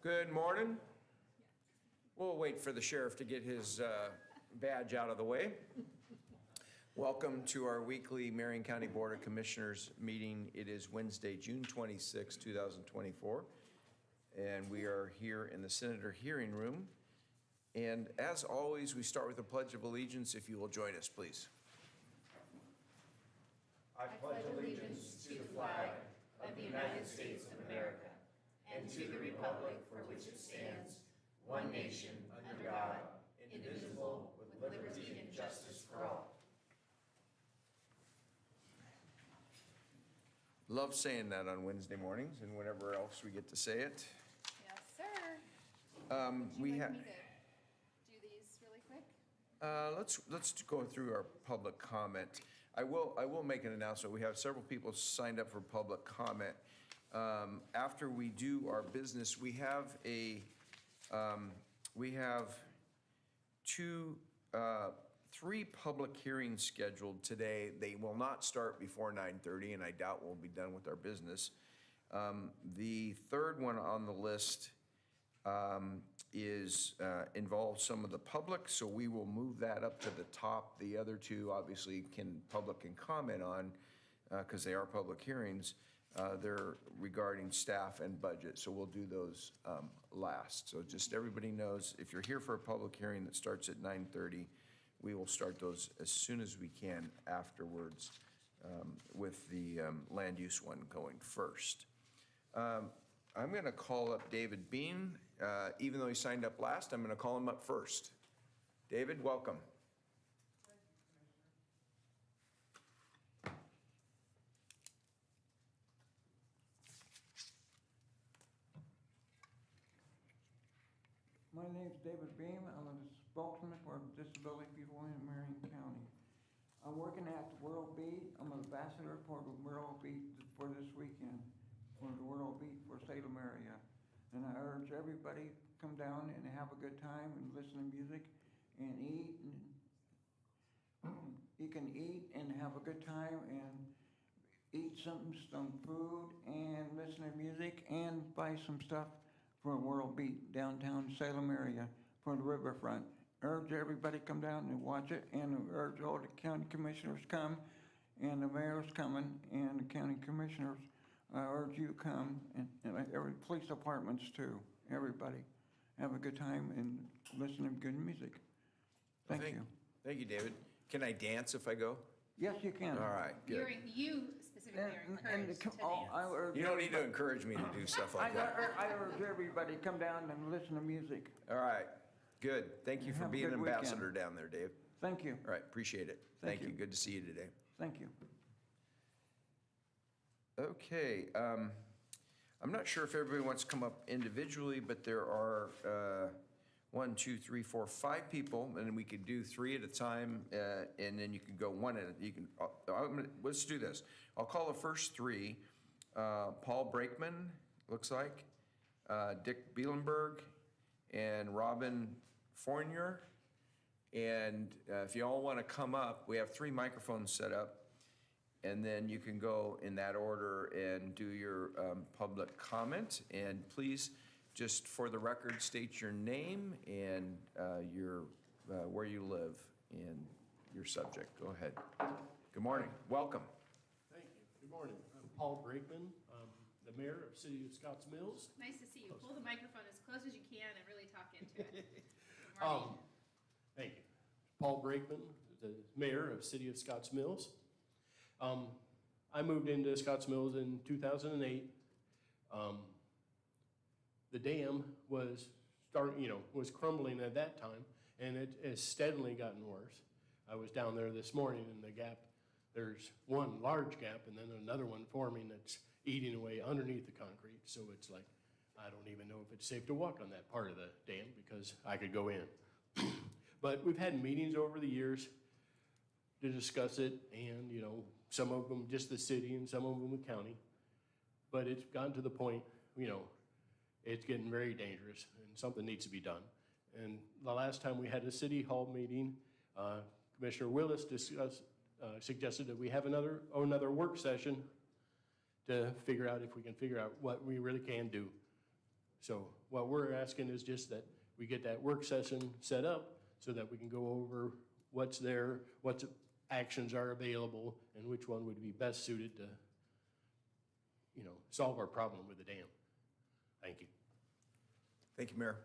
Good morning. We'll wait for the sheriff to get his badge out of the way. Welcome to our weekly Marion County Board of Commissioners meeting. It is Wednesday, June 26, 2024, and we are here in the Senator Hearing Room. And as always, we start with a Pledge of Allegiance. If you will join us, please. I pledge allegiance to the flag of the United States of America and to the republic for which it stands, one nation, under God, indivisible, with liberty and justice for all. Love saying that on Wednesday mornings and whenever else we get to say it. Yes, sir. We Would you have. like me to do these really quick? Let's go through our public comment. I will make an announcement. We have several people signed up for public comment. After we do our business, we have three public hearings scheduled today. They will not start before 9:30, and I doubt we'll be done with our business. The third one on the list involves some of the public, so we will move that up to the top. The other two, obviously, public can comment on because they are public hearings. They're regarding staff and budget, so we'll do those last. So just everybody knows, if you're here for a public hearing that starts at 9:30, we will start those as soon as we can afterwards, with the land use one going first. I'm going to call up David Bean. Even though he signed up last, I'm going to call him up first. David, welcome. My name is David Beam. I'm a spokesman for disability people in Marion County. I'm working at the World Beat. I'm an ambassador for the World Beat for this weekend, for the World Beat for Salem area. And I urge everybody come down and have a good time and listen to music and eat. And you can eat and have a good time and eat some food and listen to music and buy some stuff for World Beat downtown Salem area for the riverfront. Urge everybody come down and watch it, and urge all the county commissioners come, and the mayor's coming, and the county commissioners. I urge you to come, and every police departments too. Everybody have a good time and listen to good music. Thank you. Thank you, David. Can I dance if I go? Yes, you can. All right, good. You specifically are encouraged to I urge You don't need to encourage me to do stuff like that. I urge everybody to come down and listen to music. All right, good. Thank you for Have a being an good ambassador weekend. down there, Dave. Thank you. All right, appreciate it. Thank Thank you. you. Good to see you today. Thank you. Okay, I'm not sure if everybody wants to come up individually, but there are 1, 2, 3, 4, 5 people, and we could do 3 at a time, and then you can go one at a, you can, let's do this. I'll call the first 3. Paul Brakeman, looks like, Dick Bielenberg, and Robin Fournier. And if you all want to come up, we have 3 microphones set up, and then you can go in that order and do your public comment. And please, just for the record, state your name and your where you live and your subject. Go ahead. Good morning. Welcome. Thank you. Good morning. I'm Paul Brakeman. I'm the mayor of City of Scotts Mills. Nice to see you. Pull the microphone as close as you can and really talk into it. Good morning. Thank you. Paul Brakeman, the mayor of City of Scotts Mills. I moved into Scotts Mills in 2008. The dam was was crumbling at that time, and it has steadily gotten worse. I was down there this morning, and the gap, there's one large gap, and then another one forming that's eating away underneath the concrete. So it's like, I don't even know if it's safe to walk on that part of the dam because I could go in. But we've had meetings over the years to discuss it, and some of them just the city and some of them the county. But it's gotten to the point, it's getting very dangerous and something needs to be done. And the last time we had a city hall meeting, Commissioner Willis suggested that we have another work session to figure out if we can figure out what we really can do. So what we're asking is just that we get that work session set up so that we can go over what's there, what actions are available, and which one would be best suited to, solve our problem with the dam. Thank you. Thank you, Mayor.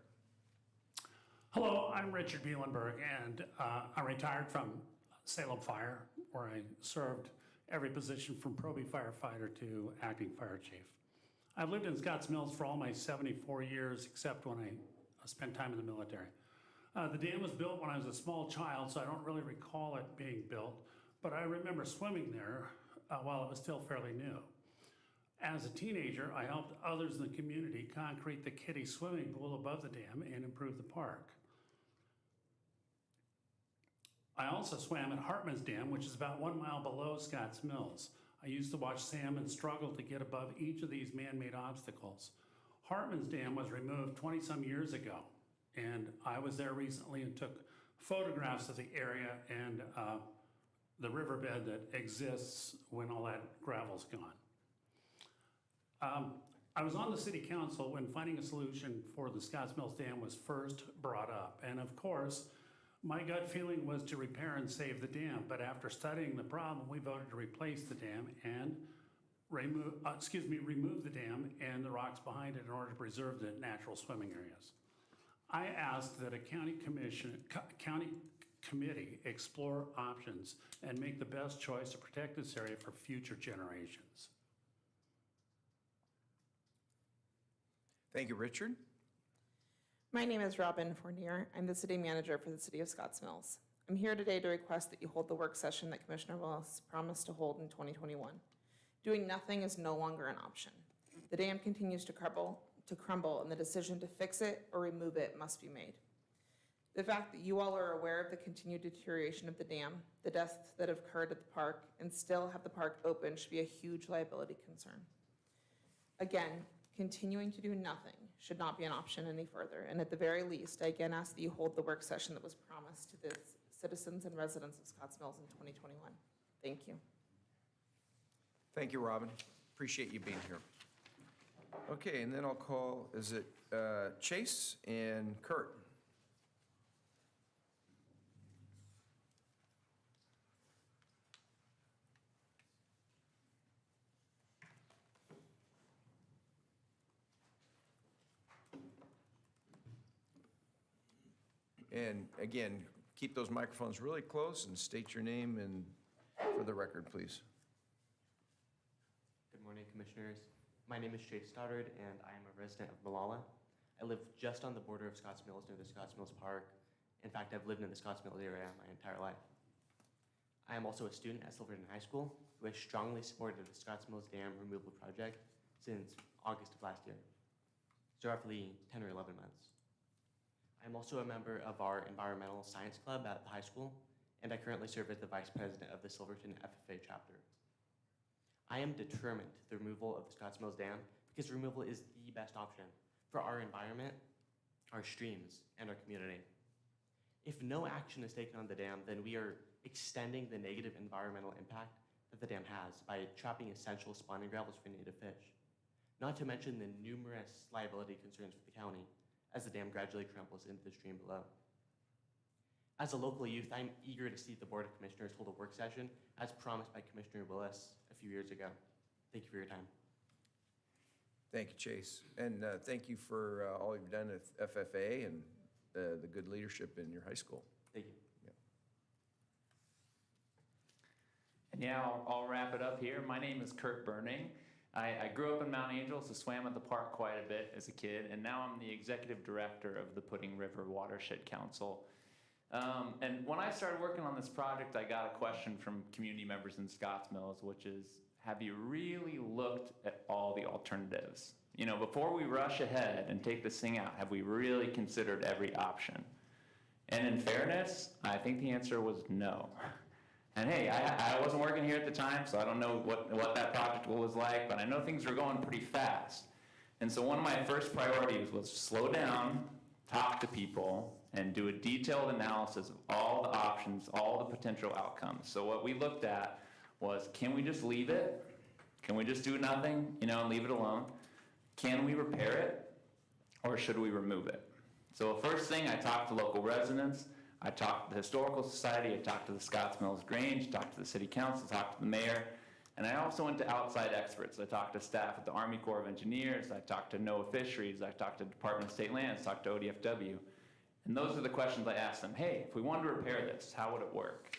Hello, I'm Richard Bielenberg, and I'm retired from Salem Fire, where I served every position from probie firefighter to acting fire chief. I've lived in Scotts Mills for all my 74 years, except when I spent time in the military. The dam was built when I was a small child, so I don't really recall it being built, but I remember swimming there while it was still fairly new. As a teenager, I helped others in the community concrete the kiddie swimming pool above the dam and improve the park. I also swam at Hartman's Dam, which is about 1 mile below Scotts Mills. I used to watch salmon struggle to get above each of these man-made obstacles. Hartman's Dam was removed 20-some years ago, and I was there recently and took photographs of the area and the riverbed that exists when all that gravel's gone. I was on the city council when finding a solution for the Scotts Mills Dam was first brought up. And of course, my gut feeling was to repair and save the dam. But after studying the problem, we voted to replace the dam and remove the dam and the rocks behind it in order to preserve the natural swimming areas. I asked that a county committee explore options and make the best choice to protect this area for future generations. Thank you, Richard. My name is Robin Fournier. I'm the city manager for the city of Scotts Mills. I'm here today to request that you hold the work session that Commissioner Willis promised to hold in 2021. Doing nothing is no longer an option. The dam continues to crumble, and the decision to fix it or remove it must be made. The fact that you all are aware of the continued deterioration of the dam, the deaths that have occurred at the park, and still have the park open should be a huge liability concern. Again, continuing to do nothing should not be an option any further, and at the very least, I again ask that you hold the work session that was promised to the citizens and residents of Scotts Mills in 2021. Thank you. Thank you, Robin. Appreciate you being here. Okay, and then I'll call, is it Chase and Kurt? And again, keep those microphones really close and state your name and for the record, please. Good morning, Commissioners. My name is Chase Stoddard, and I am a resident of Malala. I live just on the border of Scotts Mills near the Scotts Mills Park. In fact, I've lived in the Scotts Mills area my entire life. I am also a student at Silverton High School who has strongly supported the Scotts Mills Dam removal project since August of last year, so roughly 10 or 11 months. I'm also a member of our environmental science club at the high school, and I currently serve as the vice president of the Silverton FFA chapter. I am determined to the removal of the Scotts Mills Dam because removal is the best option for our environment, our streams, and our community. If no action is taken on the dam, then we are extending the negative environmental impact that the dam has by trapping essential spawning gravels for native fish, not to mention the numerous liability concerns for the county as the dam gradually crumbles into the stream below. As a local youth, I'm eager to see the Board of Commissioners hold a work session as promised by Commissioner Willis a few years ago. Thank you for your time. Thank you, Chase. And thank you for all you've done at FFA and the good leadership in your high school. Thank you. And yeah, I'll wrap it up here. My name is Kurt Burning. I grew up in Mount Angel, so swam at the park quite a bit as a kid, and now I'm the executive director of the Pudding River Watershed Council. And when I started working on this project, I got a question from community members in Scotts Mills, which is, have you really looked at all the alternatives? You know, before we rush ahead and take this thing out, have we really considered every option? And in fairness, I think the answer was no. And hey, I wasn't working here at the time, so I don't know what that project was like, but I know things were going pretty fast. And so one of my first priorities was slow down, talk to people, and do a detailed analysis of all the options, all the potential outcomes. So what we looked at was, can we just leave it? Can we just do nothing, and leave it alone? Can we repair it? or should we remove it? So first thing, I talked to local residents, I talked to the Historical Society, I talked to the Scotts Mills Grange, talked to the City Council, talked to the mayor, and I also went to outside experts. I talked to staff at the Army Corps of Engineers, I talked to NOAA Fisheries, I talked to Department of State Lands, talked to ODFW. And those are the questions I asked them. Hey, if we wanted to repair this, how would it work?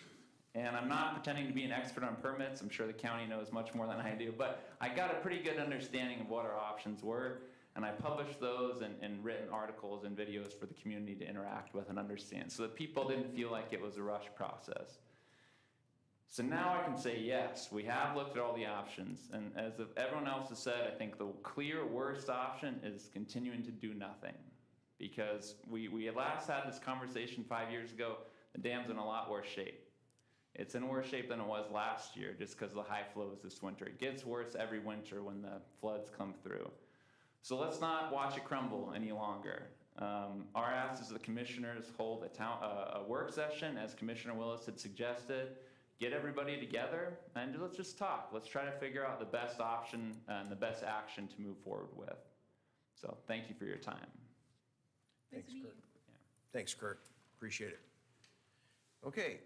And I'm not pretending to be an expert on permits. I'm sure the county knows much more than I do, but I got a pretty good understanding of what our options were, and I published those in written articles and videos for the community to interact with and understand, so that people didn't feel like it was a rush process. So now I can say, yes, we have looked at all the options, and as everyone else has said, I think the clear worst option is continuing to do nothing. Because we last had this conversation 5 years ago, the dam's in a lot worse shape. It's in worse shape than it was last year just because of the high flows this winter. It gets worse every winter when the floods come through. So let's not watch it crumble any longer. Our ask is the commissioners hold a work session, as Commissioner Willis had suggested. Get everybody together and let's just talk. Let's try to figure out the best option and the best action to move forward with. So thank you for your time. Thanks, to meet Kurt. Thanks, Kurt. Appreciate it. Okay.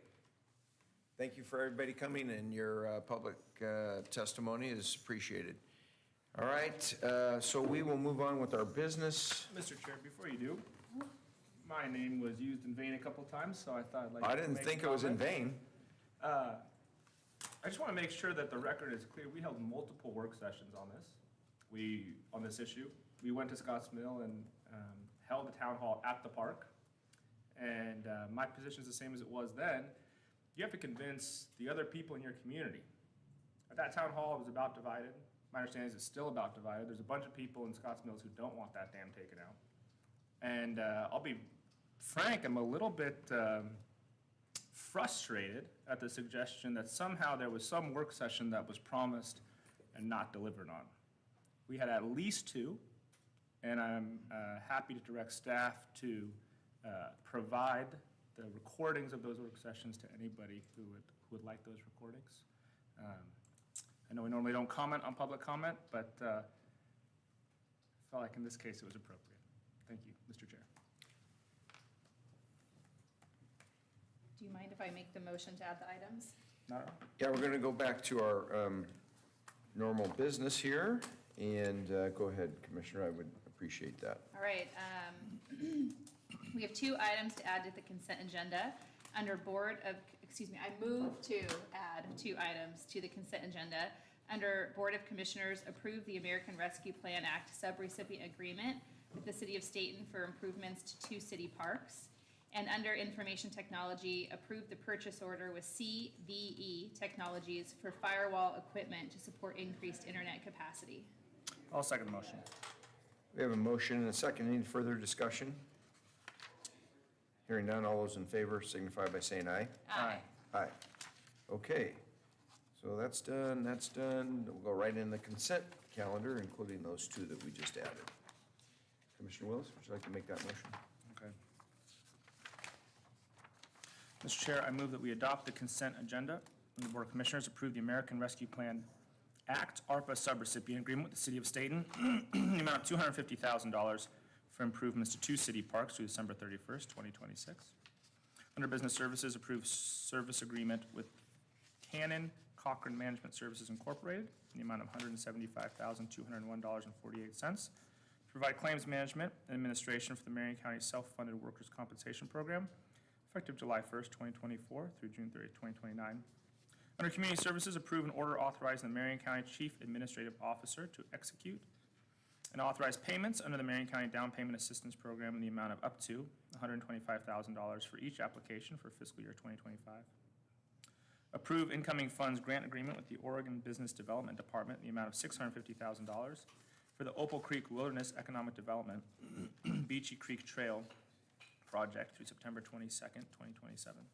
Thank you for everybody coming, and your public testimony is appreciated. All right, so we will move on with our business. Mr. Chair, before you do, my name was used in vain a couple of times, so I thought I'd like to I didn't make think a it was in comment. vain. I just want to make sure that the record is clear. We held multiple work sessions on this issue. We went to Scotts Mill and held a town hall at the park. And my position is the same as it was then. You have to convince the other people in your community. At that town hall, it was about divided. My understanding is it's still about divided. There's a bunch of people in Scotts Mills who don't want that dam taken out. And I'll be frank, I'm a little bit frustrated at the suggestion that somehow there was some work session that was promised and not delivered on. We had at least two, and I'm happy to direct staff to provide the recordings of those work sessions to anybody who would like those recordings. I know we normally don't comment on public comment, but I felt like in this case it was appropriate. Thank you, Mr. Chair. Do you mind if I make the motion to add the items? Not at all. Yeah, we're going to go back to our normal business here, and go ahead, Commissioner, I would appreciate that. All right, we have two items to add to the consent agenda. Under I move to add two items to the consent agenda. Under Board of Commissioners, approve the American Rescue Plan Act subrecipient agreement with the City of Staten for improvements to 2 city parks. And under Information Technology, approve the purchase order with CVE Technologies for firewall equipment to support increased internet capacity. I'll second the motion. We have a motion and a second. Any further discussion? Hearing none, all those in favor signify by saying aye. Aye. Aye. Okay, so that's done, that's done. We'll go right in the consent calendar, including those two that we just added. Commissioner Willis, would you like to make that motion? Okay. Mr. Chair, I move that we adopt the consent agenda. And the Board of Commissioners approve the American Rescue Plan Act, ARPA subrecipient agreement with the City of Staten, in the amount of $250,000 for improvements to 2 city parks through December 31st, 2026. Under Business Services, approve service agreement with Cannon Cochran Management Services Incorporated in the amount of $175,201.48 to provide claims management and administration for the Marion County Self-Funded Workers' Compensation Program, effective July 1st, 2024 through June 30th, 2029. Under Community Services, approve an order authorizing the Marion County Chief Administrative Officer to execute and authorize payments under the Marion County Down Payment Assistance Program in the amount of up to $125,000 for each application for fiscal year 2025. Approve incoming funds grant agreement with the Oregon Business Development Department in the amount of $650,000 for the Opal Creek Wilderness Economic Development Beachy Creek Trail project through September 22nd, 2027.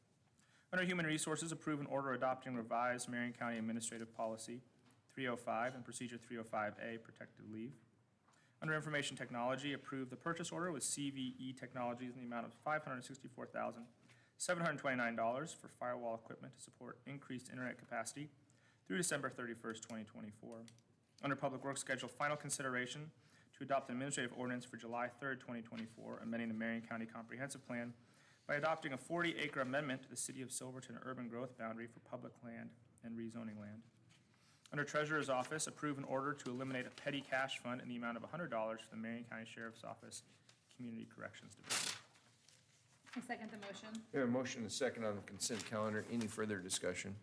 Under Human Resources, approve an order adopting revised Marion County Administrative Policy 305 and Procedure 305A, protected leave. Under Information Technology, approve the purchase order with CVE Technologies in the amount of $564,729 for firewall equipment to support increased internet capacity through December 31st, 2024. Under Public Works, schedule final consideration to adopt an administrative ordinance for July 3rd, 2024, amending the Marion County Comprehensive Plan by adopting a 40-acre amendment to the City of Silverton urban growth boundary for public land and rezoning land. Under Treasurer's Office, approve an order to eliminate a petty cash fund in the amount of $100 for the Marion County Sheriff's Office Community Corrections Division. I second the motion. We have a motion and a second on the consent calendar. Any further discussion?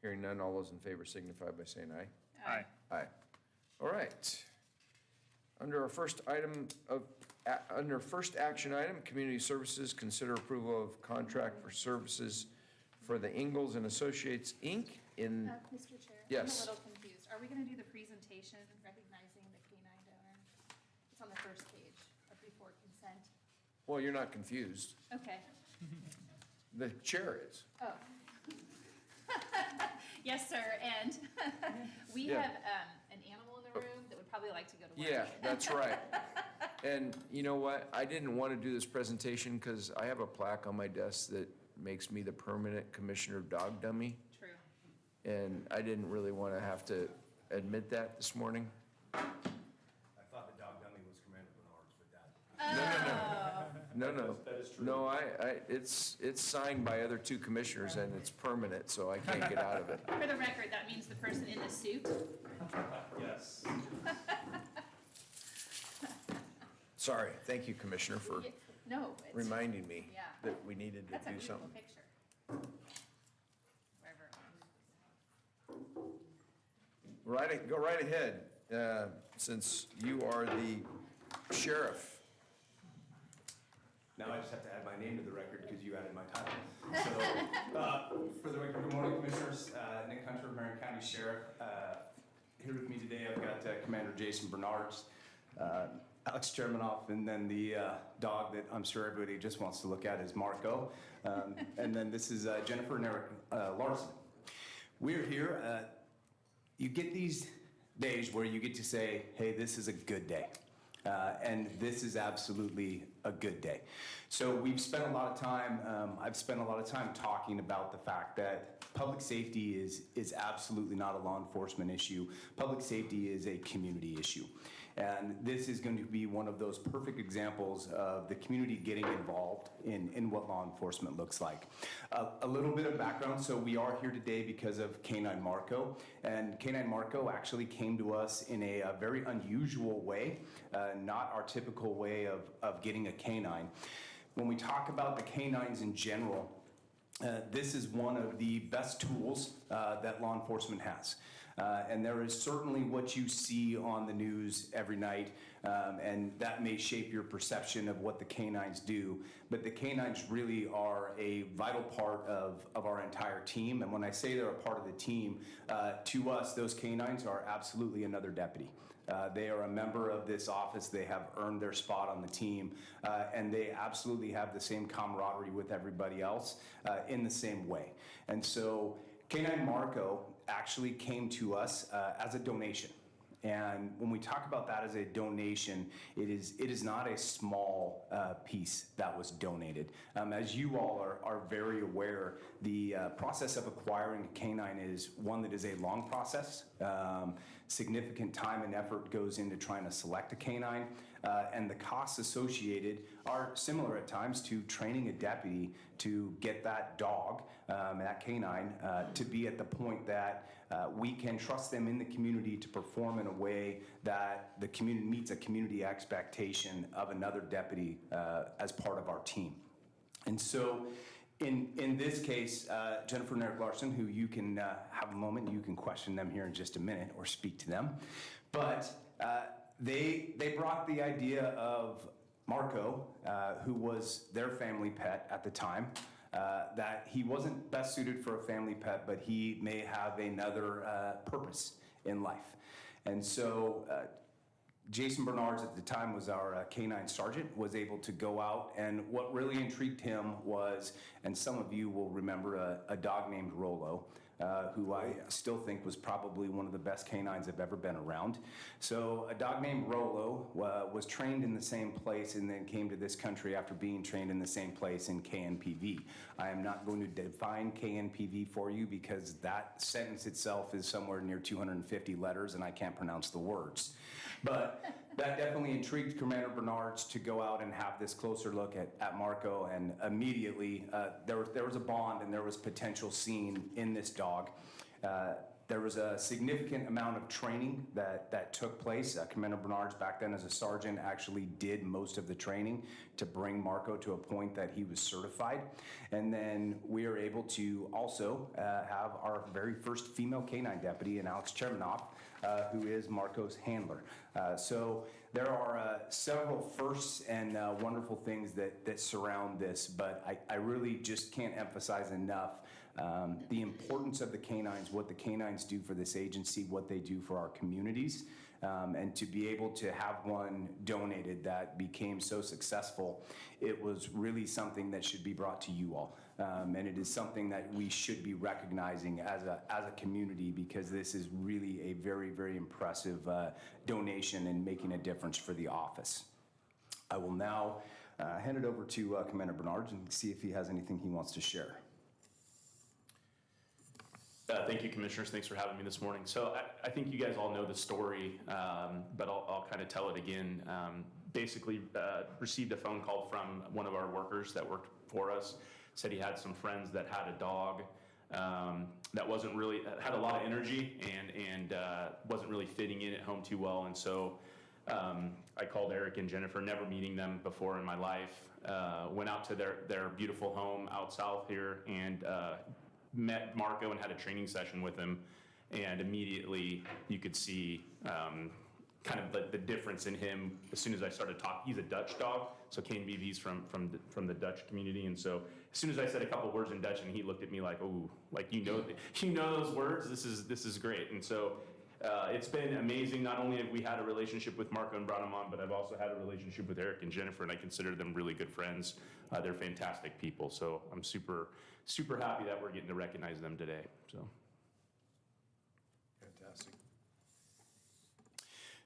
Hearing none, all those in favor signify by saying aye. Aye. Aye. All right. Under our first item of, under first action item, Community Services, consider approval of contract for services for the Ingalls and Associates, Inc. in, Mr. Chair? Yes. I'm a little confused. Are we going to do the presentation recognizing the canine donor? It's on the first page of before consent. well, you're not confused. Okay. The chair is. Oh. Yes, sir, and we Yeah. have an animal in the room that would probably like to go to work. Yeah, that's right. And you know what? I didn't want to do this presentation because I have a plaque on my desk that makes me the permanent commissioner dog dummy. True. And I didn't really want to have to admit that this morning. I thought the dog dummy was Commander Bernard's, but that. No, no, it's signed by other two commissioners and it's permanent, so I can't get out of it. For the record, that means the person in the suit. Yes. Sorry, thank you, Commissioner, for Yeah, no, it's, reminding me Yeah. that we needed to that's a do beautiful something. picture. Wherever. Go right ahead, since you are the sheriff. Now I just have to add my name to the record because you added my title. So, for the record, good morning, Commissioners. Nick Hunter, Marion County Sheriff. Here with me today, I've got Commander Jason Bernards, Alex Chermanoff, and then the dog that I'm sure everybody just wants to look at is Marco. And then this is Jennifer and Eric Larson. We're here. You get these days where you get to say, hey, this is a good day. And this is absolutely a good day. So we've spent a lot of time, I've spent a lot of time talking about the fact that public safety is absolutely not a law enforcement issue. Public safety is a community issue. And this is going to be one of those perfect examples of the community getting involved in what law enforcement looks like. A little bit of background, so we are here today because of Canine Marco. And Canine Marco actually came to us in a very unusual way, not our typical way of getting a canine. When we talk about the canines in general, this is one of the best tools that law enforcement has. And there is certainly what you see on the news every night, and that may shape your perception of what the canines do. But the canines really are a vital part of our entire team. And when I say they're a part of the team, to us, those canines are absolutely another deputy. They are a member of this office. They have earned their spot on the team, and they absolutely have the same camaraderie with everybody else in the same way. And so Canine Marco actually came to us as a donation. And when we talk about that as a donation, it is not a small piece that was donated. As you all are very aware, the process of acquiring a canine is one that is a long process. Significant time and effort goes into trying to select a canine, and the costs associated are similar at times to training a deputy to get that dog, that canine, to be at the point that we can trust them in the community to perform in a way that the community meets a community expectation of another deputy as part of our team. And so in this case, Jennifer and Eric Larson, who you can have a moment, you can question them here in just a minute or speak to them. But they brought the idea of Marco, who was their family pet at the time, that he wasn't best suited for a family pet, but he may have another purpose in life. And so Jason Bernards at the time was our canine sergeant, was able to go out, and what really intrigued him was, and some of you will remember a dog named Rolo. who I still think was probably one of the best canines I've ever been around. So a dog named Rolo was trained in the same place and then came to this country after being trained in the same place in KNPV. I am not going to define KNPV for you because that sentence itself is somewhere near 250 letters and I can't pronounce the words. But that definitely intrigued Commander Bernards to go out and have this closer look at Marco, and immediately there was a bond and there was potential seen in this dog. There was a significant amount of training that took place. Commander Bernards, back then as a sergeant, actually did most of the training to bring Marco to a point that he was certified. And then we are able to also have our very first female canine deputy in Alex Chermanoff, who is Marco's handler. So there are several firsts and wonderful things that surround this, but I really just can't emphasize enough the importance of the canines, what the canines do for this agency, what they do for our communities, and to be able to have one donated that became so successful, it was really something that should be brought to you all. And it is something that we should be recognizing as a community, because this is really a very, very impressive donation and making a difference for the office. I will now hand it over to Commander Bernards and see if he has anything he wants to share. Thank you, Commissioners. Thanks for having me this morning. So I think you guys all know the story, but I'll kind of tell it again. Basically, received a phone call from one of our workers that worked for us, said he had some friends that had a dog that wasn't really, had a lot of energy and wasn't really fitting in at home too well. And so I called Eric and Jennifer, never meeting them before in my life, went out to their beautiful home out south here and met Marco and had a training session with him, and immediately you could see kind of the difference in him as soon as I started talking. He's a Dutch dog, so KNBV's from the Dutch community, and so as soon as I said a couple words in Dutch, and he looked at me like, "Oh, like you know those words. This is great." And so it's been amazing. Not only have we had a relationship with Marco and brought him on, but I've also had a relationship with Eric and Jennifer, and I consider them really good friends. They're fantastic people, so I'm super happy that we're getting to recognize them today. So. Fantastic.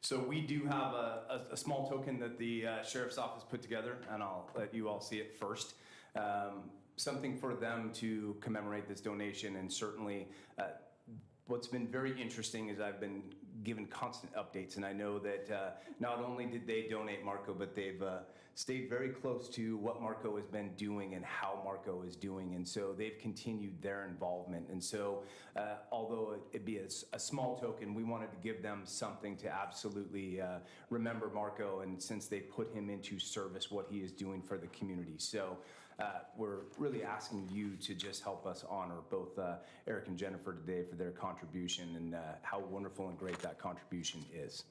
So we do have a small token that the Sheriff's Office put together, and I'll let you all see it first. Something for them to commemorate this donation, and certainly what's been very interesting is I've been given constant updates, and I know that not only did they donate Marco, but they've stayed very close to what Marco has been doing and how Marco is doing, and so they've continued their involvement. And so although it'd be a small token, we wanted to give them something to absolutely remember Marco, and since they put him into service, what he is doing for the community. So we're really asking you to just help us honor both Eric and Jennifer today for their contribution and how wonderful and great that contribution is.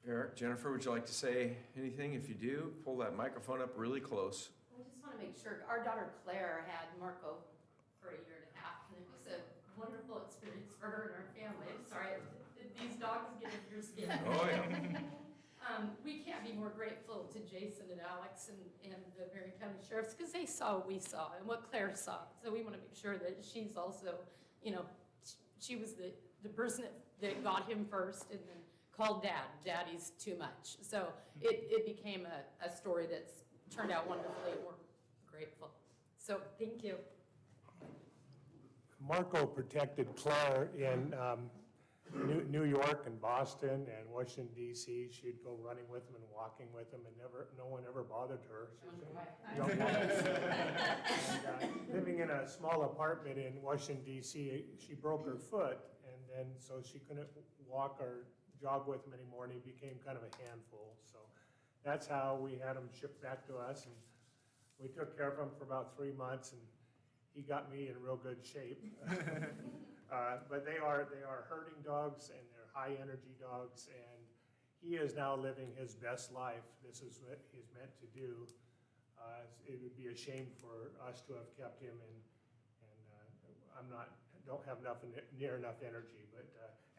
Eric, Jennifer, would you like to say anything? If you do, pull that microphone up really close. I just want to make sure, our daughter Claire had Marco for a year and a half, and it was a wonderful experience for her and our family. I'm sorry, these dogs get under your skin. Oh, yeah. We can't be more grateful to Jason and Alex and the Marion County Sheriffs, because they saw what we saw and what Claire saw. So we want to make sure that she's also, you know, she was the person that got him first and then called Dad. Daddy's too much. So it became a story that's turned out wonderfully, and we're grateful. So thank you. Marco protected Claire in New York and Boston and Washington, D.C. She'd go running with him and walking with him, and no one ever bothered her. She was a young woman. And, living in a small apartment in Washington, D.C., she broke her foot, and then so she couldn't walk or jog with him anymore, and he became kind of a handful. So that's how we had him shipped back to us, and we took care of him for about 3 months, and he got me in real good shape. But they are herding dogs, and they're high energy dogs, and he is now living his best life. This is what he's meant to do. It would be a shame for us to have kept him, and don't have near enough energy. But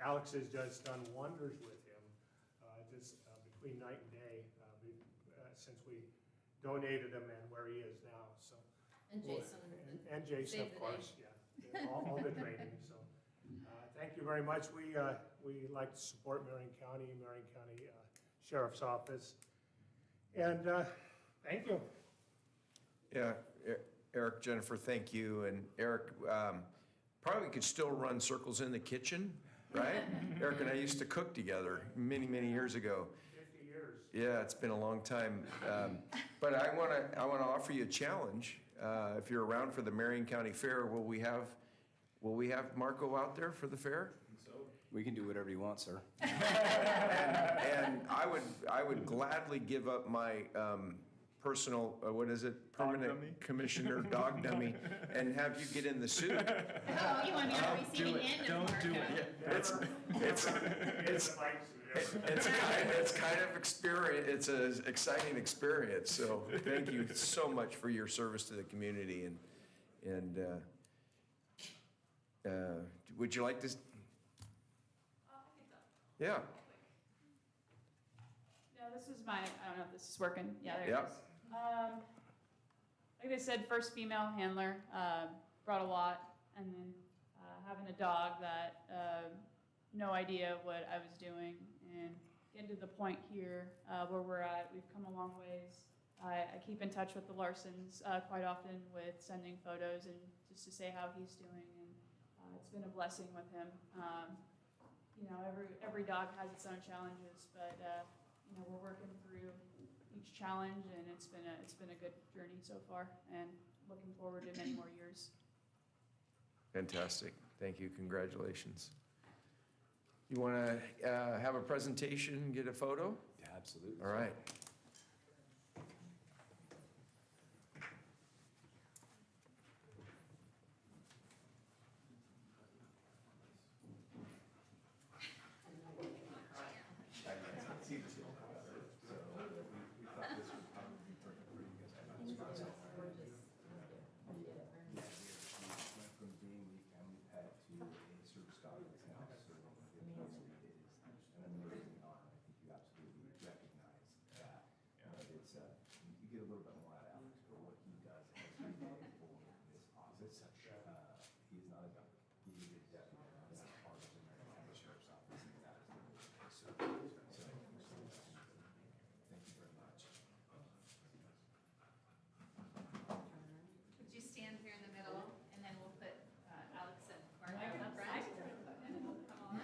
Alex has just done wonders with him, between night and day, since we donated him and where he is now. So And Jason. And Jason, Save of the course, yeah, all the training, so. Thank you very much. We like to support Marion County Sheriff's Office. And thank you. Yeah, Eric, Jennifer, thank you. And Eric, probably could still run circles in the kitchen, right? Eric and I used to cook together many, many years ago. 50 years. Yeah, it's been a long time. But I want to offer you a challenge. If you're around for the Marion County Fair, will we have Marco out there for the fair? We can do whatever you want, sir. And I would gladly give up my personal, permanent dummy? commissioner dog dummy, and have you get in the suit. Oh, you want me on the receiving end of Marco? It's kind of experience. It's an exciting experience. So thank you so much for your service to the community. And would you like to? Yeah. No, this is my, I don't know if this is working. Yeah, there it Yep. is. Like I said, first female handler, brought a lot, and then having a dog that no idea what I was doing, and getting to the point here where we're at, we've come a long ways. I keep in touch with the Larsons quite often with sending photos and just to say how he's doing, and it's been a blessing with him. You know, every dog has its own challenges, but you know, we're working through each challenge, and it's been a good journey so far, and looking forward to many more years. Fantastic. Thank you. Congratulations. You want to have a presentation, get a photo? Yeah, absolutely. All right. You get a little bit more out of Alex for what he does as a people in this office. He is not a dog. He is definitely part of the Marion County Sheriff's Office, and that is the way it is. So, thank you very much. Would you stand here in the middle, and then we'll put Alex and Marco up front? And then we'll come on.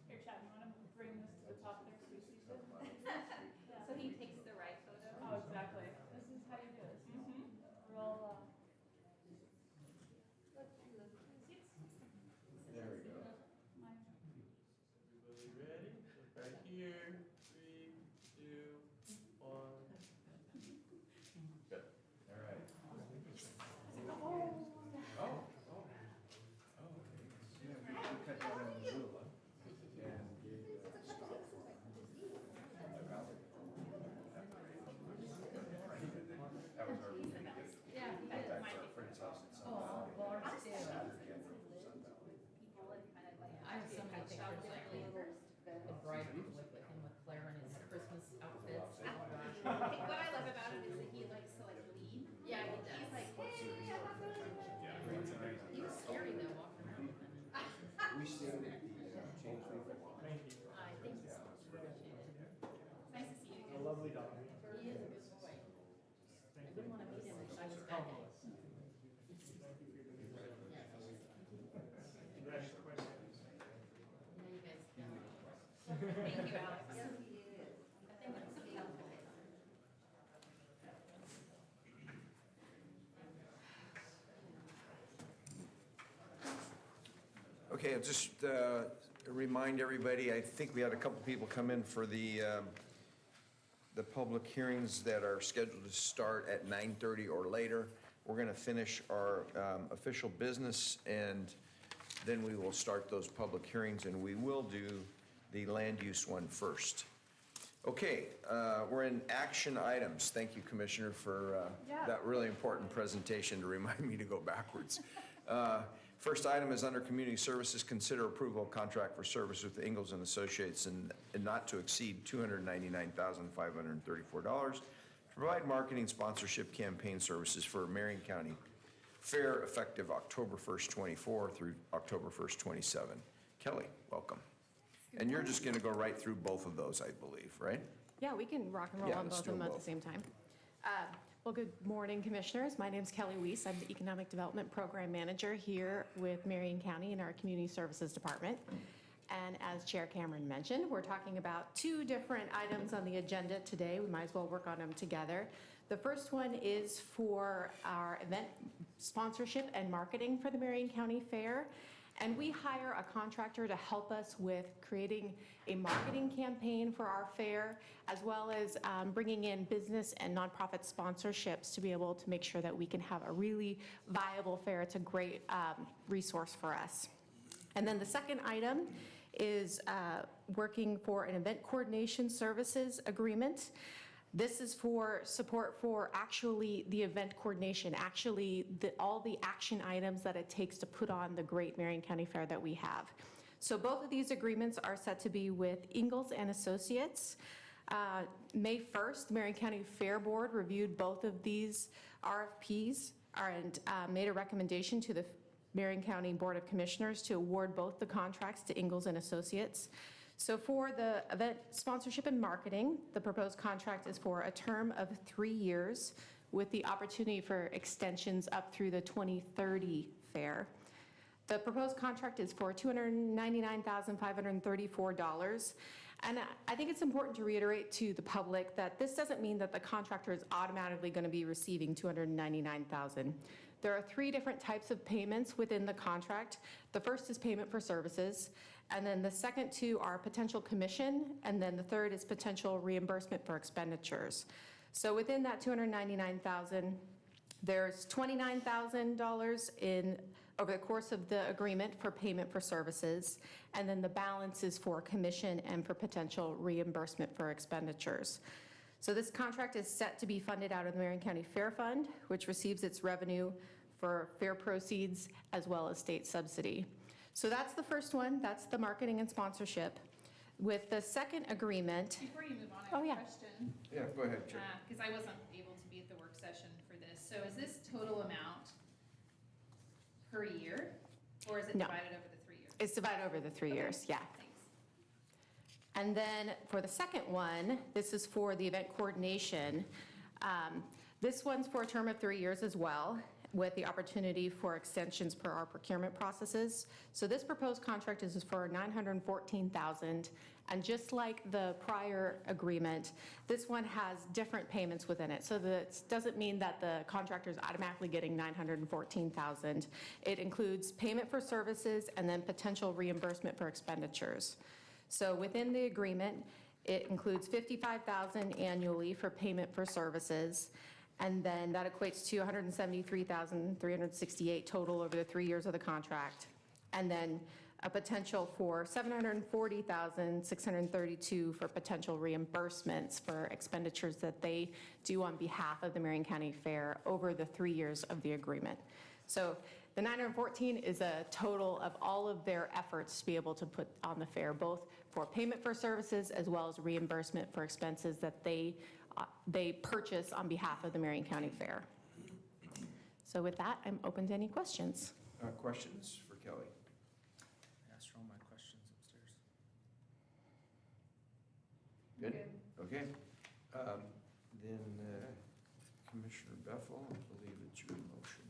Here, Chad, you want to bring this to the top there so we see it? So he takes the right photo. Oh, exactly. This is how you do it. We're all, There we go. Everybody ready? Right here. 3, 2, 1. Good. All right. Yeah, he did. Oh, bars too. People would kind of like. I have so many pictures lately of Bride with him with Claire and his Christmas outfits. What I love about him is that he likes to like lead. Yeah, he does. He's like, hey, I'm not really. He was scary though, walking around with him. We stand at the change room. Thank you so much. Appreciate it. Nice to see you A again. lovely dog. He is a good boy. I didn't want to meet him if I was back. Congratulations. Yeah, you guys. Thank you, Alex. Okay, I'll just remind everybody, I think we had a couple people come in for the public hearings that are scheduled to start at 9:30 or later. We're going to finish our official business, and then we will start those public hearings, and we will do the land use one first. Okay, we're in action items. Thank you, Commissioner, for that really important presentation to remind me to go backwards. First item is under Community Services, consider approval of contract for service with Ingalls and Associates and not to exceed $299,534 to provide marketing, sponsorship, campaign services for Marion County Fair effective October 1st, 24 through October 1st, 27. Kelly, welcome. And you're just going to go right through both of those, I believe, right? Yeah, we can rock and roll Yeah, on let's both do of them them at the both. same time. Well, good morning, Commissioners. My name's Kelly Weiss. I'm the Economic Development Program Manager here with Marion County in our Community Services Department. And as Chair Cameron mentioned, we're talking about two different items on the agenda today. We might as well work on them together. The first one is for our event sponsorship and marketing for the Marion County Fair. And we hire a contractor to help us with creating a marketing campaign for our fair, as well as bringing in business and nonprofit sponsorships to be able to make sure that we can have a really viable fair. It's a great resource for us. And then the second item is working for an event coordination services agreement. This is for support for actually the event coordination, actually all the action items that it takes to put on the great Marion County Fair that we have. So both of these agreements are set to be with Ingalls and Associates. May 1st, the Marion County Fair Board reviewed both of these RFPs and made a recommendation to the Marion County Board of Commissioners to award both the contracts to Ingalls and Associates. So for the event sponsorship and marketing, the proposed contract is for a term of 3 years with the opportunity for extensions up through the 2030 fair. The proposed contract is for $299,534. And I think it's important to reiterate to the public that this doesn't mean that the contractor is automatically going to be receiving $299,000. There are 3 different types of payments within the contract. The first is payment for services, and then the second 2 are potential commission, and then the third is potential reimbursement for expenditures. So within that $299,000, there's $29,000 over the course of the agreement for payment for services, and then the balance is for commission and for potential reimbursement for expenditures. So this contract is set to be funded out of the Marion County Fair Fund, which receives its revenue for fair proceeds as well as state subsidy. So that's the first one, that's the marketing and sponsorship. With the second agreement. Before you move on, I have a question. Yeah, go ahead, Chair. Because I wasn't able to be at the work session for this. So is this total amount per year, or is it No. divided over the 3 years? It's divided over the 3 years, yeah. Thanks. And then for the second one, this is for the event coordination. This one's for a term of 3 years as well, with the opportunity for extensions per our procurement processes. So this proposed contract is for $914,000, and just like the prior agreement, this one has different payments within it. So that doesn't mean that the contractor is automatically getting $914,000. It includes payment for services and then potential reimbursement for expenditures. So within the agreement, it includes $55,000 annually for payment for services, and then that equates to $173,368 total over the 3 years of the contract. And then a potential for $740,632 for potential reimbursements for expenditures that they do on behalf of the Marion County Fair over the 3 years of the agreement. So the 914 is a total of all of their efforts to be able to put on the fair, both for payment for services as well as reimbursement for expenses that they purchase on behalf of the Marion County Fair. So with that, I'm open to any questions. Questions for Kelly? I asked her all my questions upstairs. Good? Okay. Then Commissioner Bethel, I believe it's your motion.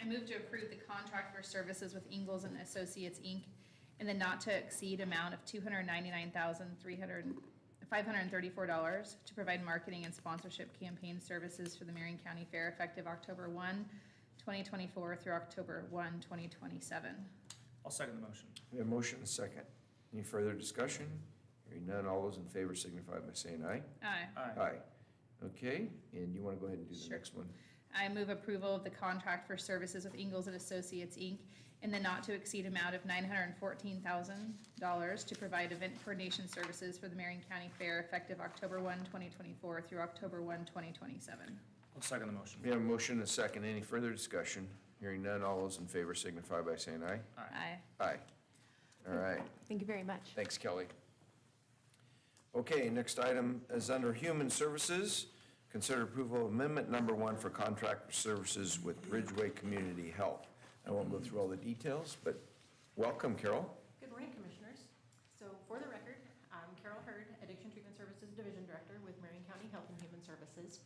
I move to approve the contract for services with Ingalls and Associates, Inc. in the not to exceed amount of $299,534 to provide marketing and sponsorship campaign services for the Marion County Fair effective October 1, 2024 through October 1, 2027. I'll second the motion. We have a motion and a second. Any further discussion? Hearing none, all those in favor signify by saying aye. Aye. Aye. Okay, and you want to go ahead and do the Sure. next one? I move approval of the contract for services with Ingalls and Associates, Inc. in the not to exceed amount of $914,000 to provide event coordination services for the Marion County Fair effective October 1, 2024 through October 1, 2027. I'll second the motion. We have a motion and a second. Any further discussion? Hearing none, all those in favor signify by saying aye. Aye. Aye. All right, Thank you very much. thanks, Kelly. Okay, next item is under Human Services. Consider approval of amendment number 1 for contract services with Bridgeway Community Health. I won't go through all the details, but welcome, Carol. Good morning, Commissioners. So for the record, I'm Carol Hurd, Addiction Treatment Services Division Director with Marion County Health and Human Services.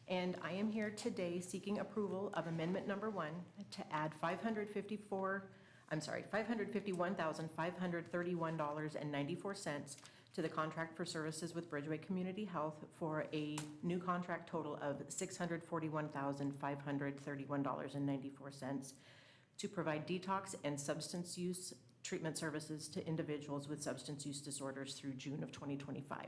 And I am here today seeking approval of amendment number 1 to add $551,531.94 to the contract for services with Bridgeway Community Health for a new contract total of $641,531.94 to provide detox and substance use treatment services to individuals with substance use disorders through June of 2025.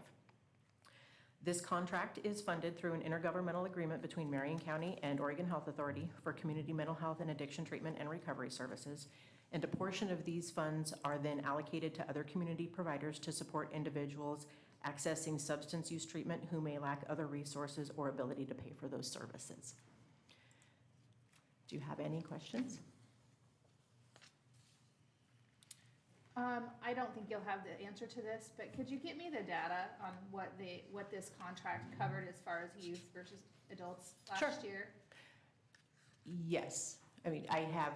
This contract is funded through an intergovernmental agreement between Marion County and Oregon Health Authority for community mental health and addiction treatment and recovery services. And a portion of these funds are then allocated to other community providers to support individuals accessing substance use treatment who may lack other resources or ability to pay for those services. Do you have any questions? I don't think you'll have the answer to this, but could you get me the data on what this contract covered as far as youth versus adults last year? Yes. I mean, I have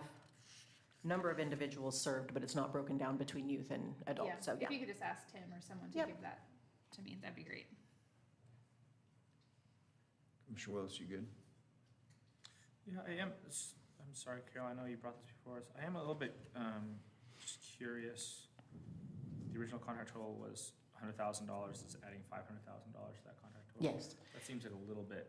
a number of individuals served, but it's not broken down between youth and adults, so yeah. If you could just ask Tim or someone to Yep. give that to me, that'd be great. Commissioner Willis, you good? Yeah, I am, I'm sorry, Carol, I know you brought this before us. I am a little bit just curious. The original contract total was $100,000, is adding $500,000 to that contract total? Yes. That seems like a little bit.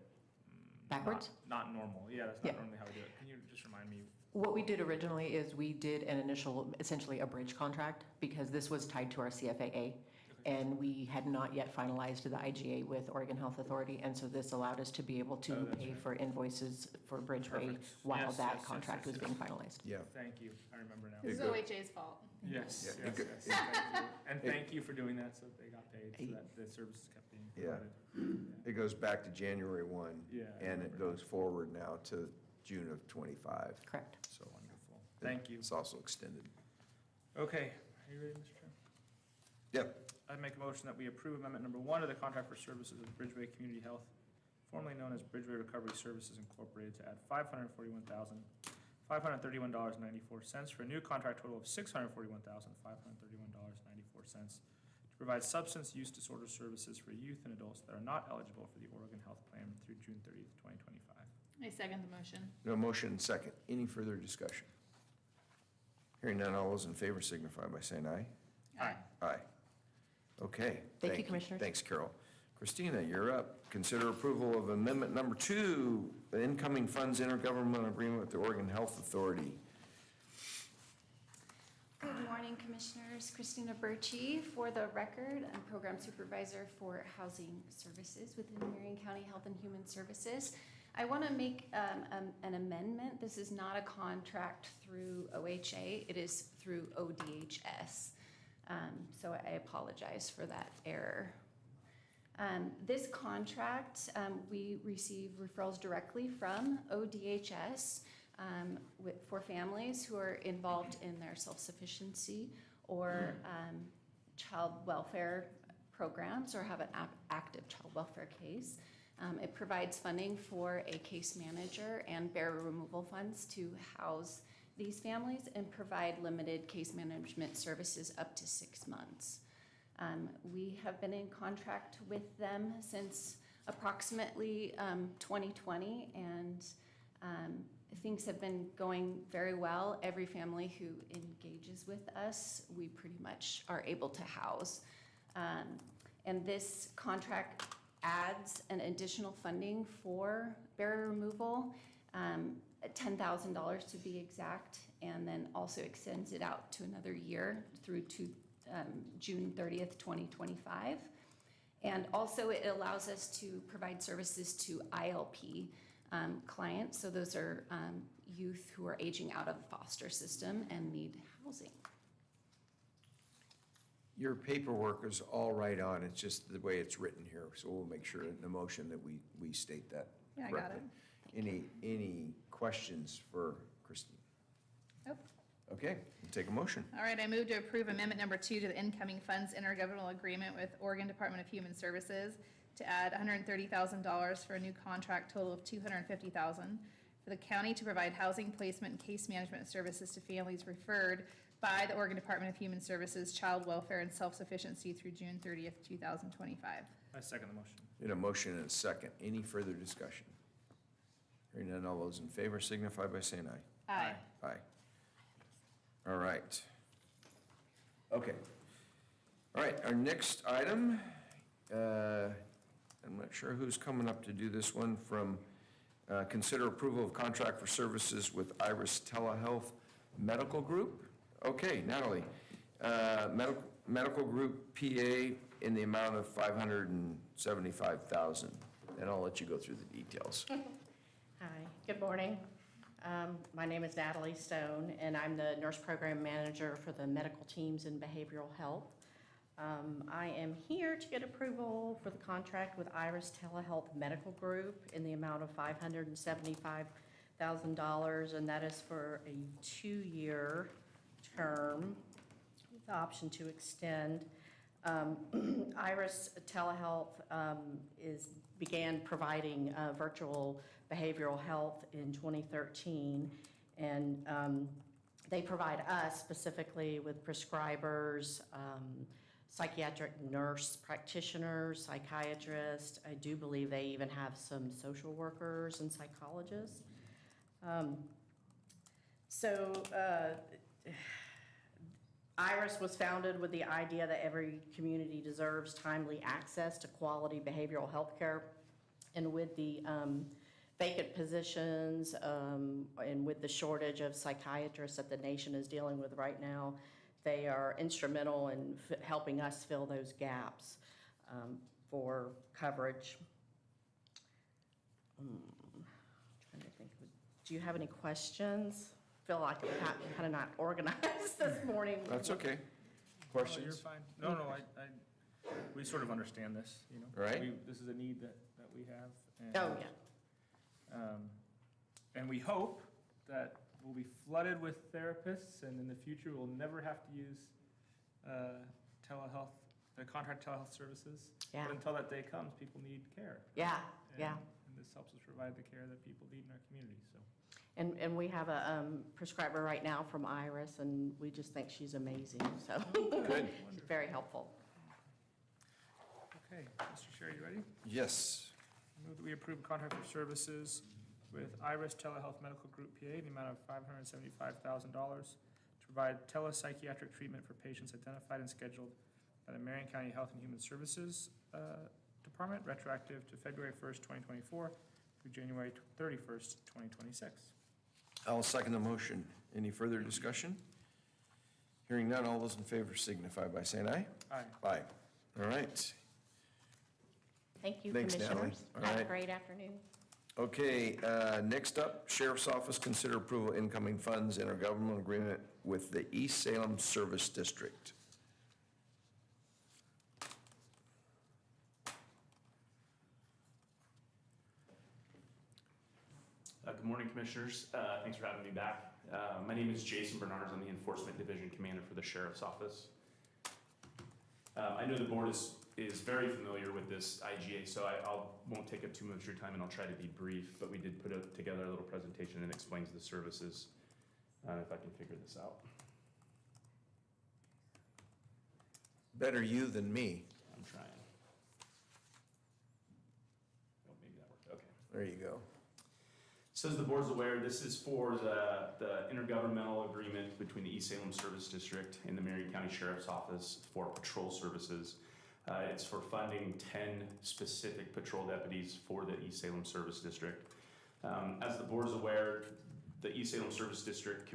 Backwards? Not normal, yeah, that's not normally how we do it. Can you just remind me? What we did originally is we did an initial, essentially a bridge contract, because this was tied to our CFAA. And we had not yet finalized the IGA with Oregon Health Authority, and so this allowed us to be able to pay for invoices for Bridgeway Perfect. while Yes, that yes, contract yes, was yes. being finalized. Yeah. Thank you, I remember now. This is OHA's fault. Yes, Yeah, yes, it yes, thank you. And thank you for doing that, so they got paid, so that the services kept being Yeah. provided. It goes back to January 1. Yeah, I And it remember. goes forward now to June of 25. Correct. So Wonderful, thank you. it's also extended. Okay, are you ready, Mr. Chair? Yep. I make a motion that we approve amendment number 1 of the contract for services with Bridgeway Community Health, formerly known as Bridgeway Recovery Services Incorporated, to add $541,531.94 for a new contract total of $641,531.94 to provide substance use disorder services for youth and adults that are not eligible for the Oregon Health Plan through June 30th, 2025. I second the motion. No motion and second. Any further discussion? Hearing none, all those in favor signify by saying aye. Aye. Aye. Okay. Thank you, Commissioners. Thanks, Carol. Christina, you're up. Consider approval of amendment number 2, the incoming funds intergovernmental agreement with the Oregon Health Authority. Good morning, Commissioners. Christina Birchie. For the record, I'm Program Supervisor for Housing Services within Marion County Health and Human Services. I want to make an amendment. This is not a contract through OHA. It is through ODHS. So I apologize for that error. This contract, we receive referrals directly from ODHS for families who are involved in their self-sufficiency or child welfare programs or have an active child welfare case. It provides funding for a case manager and barrier removal funds to house these families and provide limited case management services up to 6 months. We have been in contract with them since approximately 2020, and things have been going very well. Every family who engages with us, we pretty much are able to house. And this contract adds an additional funding for barrier removal, $10,000 to be exact, and then also extends it out to another year through to June 30th, 2025. And also it allows us to provide services to ILP clients. So those are youth who are aging out of the foster system and need housing. Your paperwork is all right on. It's just the way it's written here. So we'll make sure in the motion that we state that Yeah, I got correctly. Any questions for Christine? Nope. Okay, we'll take a motion. All right, I move to approve amendment number 2 to the incoming funds intergovernmental agreement with Oregon Department of Human Services to add $130,000 for a new contract total of $250,000 for the county to provide housing placement and case management services to families referred by the Oregon Department of Human Services, Child Welfare and Self-Sufficiency through June 30th, 2025. I second the motion. In a motion and a second. Any further discussion? Hearing none, all those in favor signify by saying aye. Aye. Aye. All right. Okay. All right, our next item, I'm not sure who's coming up to do this one from, consider approval of contract for services with Iris Telehealth Medical Group. Okay, Natalie, Medical Group PA in the amount of $575,000. And I'll let you go through the details. Hi, good morning. My name is Natalie Stone, and I'm the nurse program manager for the medical teams in behavioral health. I am here to get approval for the contract with Iris Telehealth Medical Group in the amount of $575,000, and that is for a 2-year term with the option to extend. Iris Telehealth began providing virtual behavioral health in 2013, and they provide us specifically with prescribers, psychiatric nurse practitioners, psychiatrists. I do believe they even have some social workers and psychologists. Iris was founded with the idea that every community deserves timely access to quality behavioral health care. And with the vacant positions and with the shortage of psychiatrists that the nation is dealing with right now, they are instrumental in helping us fill those gaps for coverage. Trying to think, do you have any questions? Feel like I'm kind of not organized this morning. That's okay. Oh, Questions? you're fine. No, we sort of understand this, you know. Right. This is a need that we have. And, Oh, yeah. And we hope that we'll be flooded with therapists, and in the future, we'll never have to use telehealth, contract telehealth services. Yeah. But until that day comes, people need care. Yeah, And- yeah. And this helps us provide the care that people need in our community, so. And we have a prescriber right now from Iris, and we just think she's amazing, so. Good. She's very helpful. Okay, Mr. Chair, you ready? Yes. I move that we approve contract for services with Iris Telehealth Medical Group PA in the amount of $575,000 to provide telepsychiatric treatment for patients identified and scheduled by the Marion County Health and Human Services Department, retroactive to February 1st, 2024 through January 31st, 2026. I'll second the motion. Any further discussion? Hearing none, all those in favor signify by saying aye. Aye. Aye. All right. Thank you, Thanks, Natalie. commissioners. All Have a right. great afternoon. Okay, next up, Sheriff's Office, consider approval incoming funds intergovernmental agreement with the East Salem Service District. Good morning, Commissioners. Thanks for having me back. My name is Jason Bernards. I'm the Enforcement Division Commander for the Sheriff's Office. I know the board is very familiar with this IGA, so I won't take up too much of your time, and I'll try to be brief, but we did put together a little presentation that explains the services, if I can figure this out. Better you than me. I'm trying. Oh, maybe that worked. Okay. There you go. So as the board's aware, this is for the intergovernmental agreement between the East Salem Service District and the Marion County Sheriff's Office for patrol services. It's for funding 10 specific patrol deputies for the East Salem Service District. As the board's aware, the East Salem Service District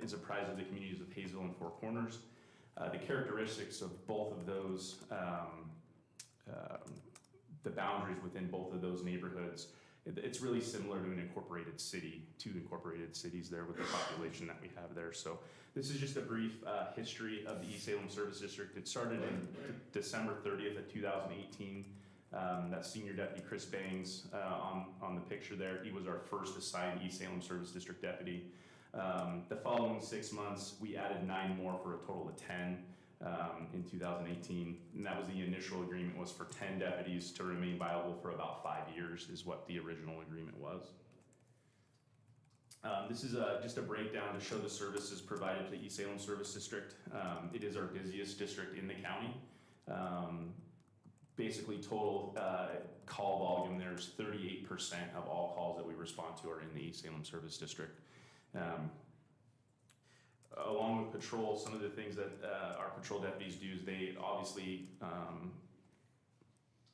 is apprised of the communities of Hayesville and Four Corners. The characteristics of both of those, the boundaries within both of those neighborhoods, it's really similar to an incorporated city, two incorporated cities there with the population that we have there. So this is just a brief history of the East Salem Service District. It started in December 30th of 2018. That's Senior Deputy Chris Bangs on the picture there. He was our first assigned East Salem Service District deputy. The following 6 months, we added 9 more for a total of 10 in 2018. And that was the initial agreement was for 10 deputies to remain viable for about 5 years is what the original agreement was. This is just a breakdown to show the services provided to the East Salem Service District. It is our busiest district in the county. Basically total call volume, there's 38% of all calls that we respond to are in the East Salem Service District. Along with patrol, some of the things that our patrol deputies do is they obviously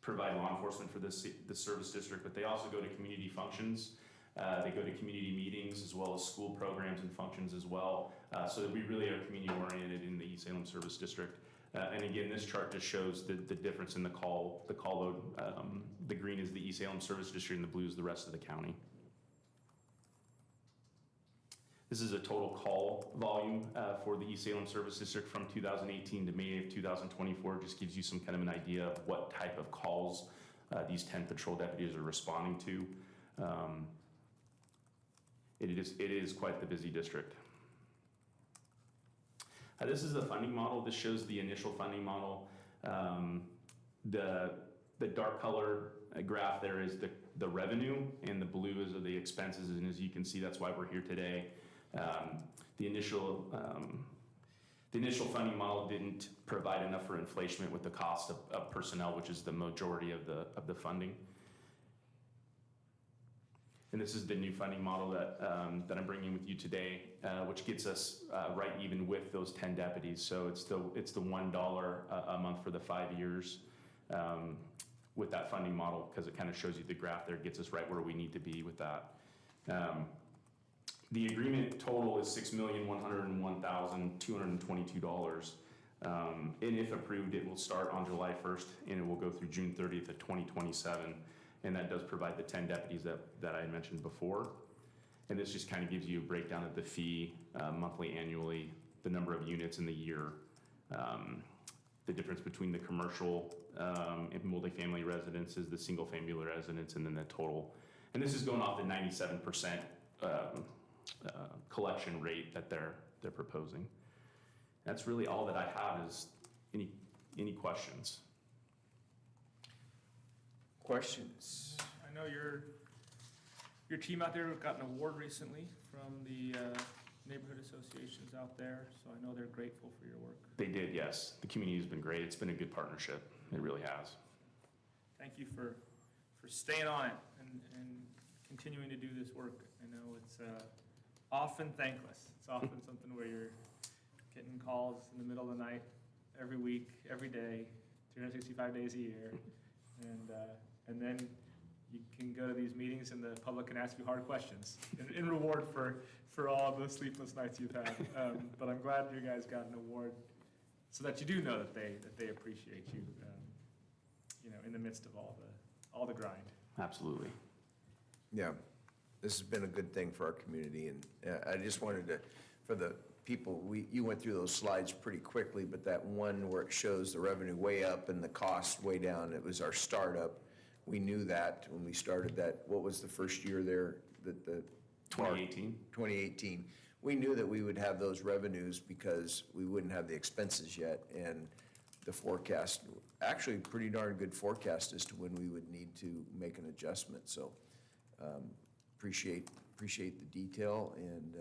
provide law enforcement for the service district, but they also go to community functions. They go to community meetings as well as school programs and functions as well. So that we really are community oriented in the East Salem Service District. And again, this chart just shows the difference in the call load. The green is the East Salem Service District and the blue is the rest of the county. This is a total call volume for the East Salem Service District from 2018 to May of 2024. Just gives you some kind of an idea of what type of calls these 10 patrol deputies are responding to. It is quite the busy district. This is the funding model. This shows the initial funding model. The dark color graph there is the revenue, and the blue is the expenses. And as you can see, that's why we're here today. The initial funding model didn't provide enough for inflation with the cost of personnel, which is the majority of the funding. And this is the new funding model that I'm bringing with you today, which gets us right even with those 10 deputies. So it's the $1 a month for the 5 years with that funding model, because it kind of shows you the graph there, gets us right where we need to be with that. The agreement total is $6,101,222. And if approved, it will start on July 1st and it will go through June 30th of 2027. And that does provide the 10 deputies that I mentioned before. And this just kind of gives you a breakdown of the fee monthly, annually, the number of units in the year, the difference between the commercial and multifamily residences, the single family residence, and then the total. And this is going off the 97% collection rate that they're proposing. That's really all that I have. Is any questions? Questions? I know your team out there got an award recently from the neighborhood associations out there, so I know they're grateful for your work. They did, yes. The community has been great. It's been a good partnership. It really has. Thank you for staying on it and continuing to do this work. I know it's often thankless. It's often something where you're getting calls in the middle of the night, every week, every day, 365 days a year. And then you can go to these meetings and the public can ask you hard questions in reward for all the sleepless nights you've had. But I'm glad you guys got an award so that you do know that they appreciate you, in the midst of all the grind. Absolutely. Yeah, this has been a good thing for our community, and I just wanted to, for the people, you went through those slides pretty quickly, but that one where it shows the revenue way up and the cost way down, it was our startup. We knew that when we started that. What was the first year there? 2018. 2018. We knew that we would have those revenues because we wouldn't have the expenses yet, and the forecast, actually pretty darn good forecast as to when we would need to make an adjustment. So appreciate the detail, and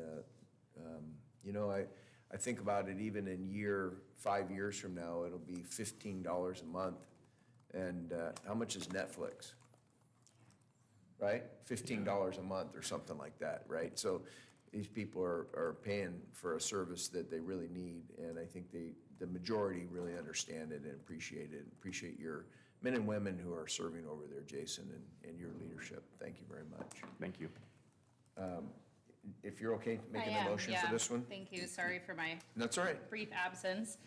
I think about it, even in 5 years from now, it'll be $15 a month. And how much is Netflix? Right? $15 a month or something like that, right? So these people are paying for a service that they really need, and I think the majority really understand it and appreciate it. Appreciate your men and women who are serving over there, Jason, and your leadership. Thank you very much. Thank you. If you're okay making I a am, motion yeah. for this one? Thank you. Sorry for my That's all right. brief absence.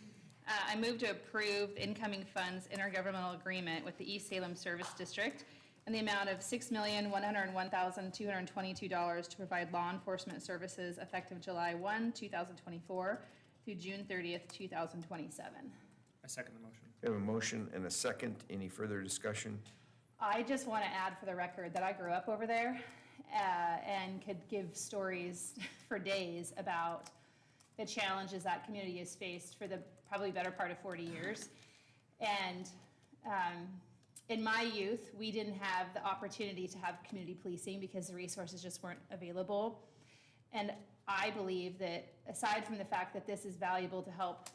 I move to approve the incoming funds intergovernmental agreement with the East Salem Service District in the amount of $6,101,222 to provide law enforcement services effective July 1, 2024 through June 30th, 2027. I second the motion. We have a motion and a second. Any further discussion? I just want to add for the record that I grew up over there, and could give stories for days about the challenges that community has faced for the probably better part of 40 years. And in my youth, we didn't have the opportunity to have community policing because the resources just weren't available. And I believe that aside from the fact that this is valuable to help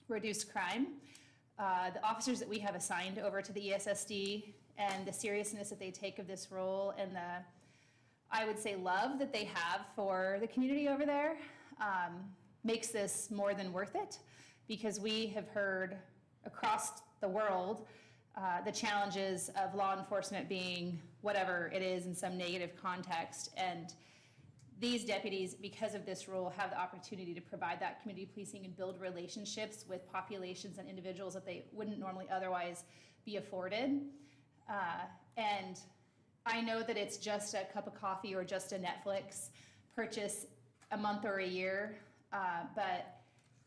reduce crime, the officers that we have assigned over to the ESSD and the seriousness that they take of this role and the, I would say, love that they have for the community over there makes this more than worth it, because we have heard across the world the challenges of law enforcement being whatever it is in some negative context. And these deputies, because of this role, have the opportunity to provide that community policing and build relationships with populations and individuals that they wouldn't normally otherwise be afforded. And I know that it's just a cup of coffee or just a Netflix purchase a month or a year, but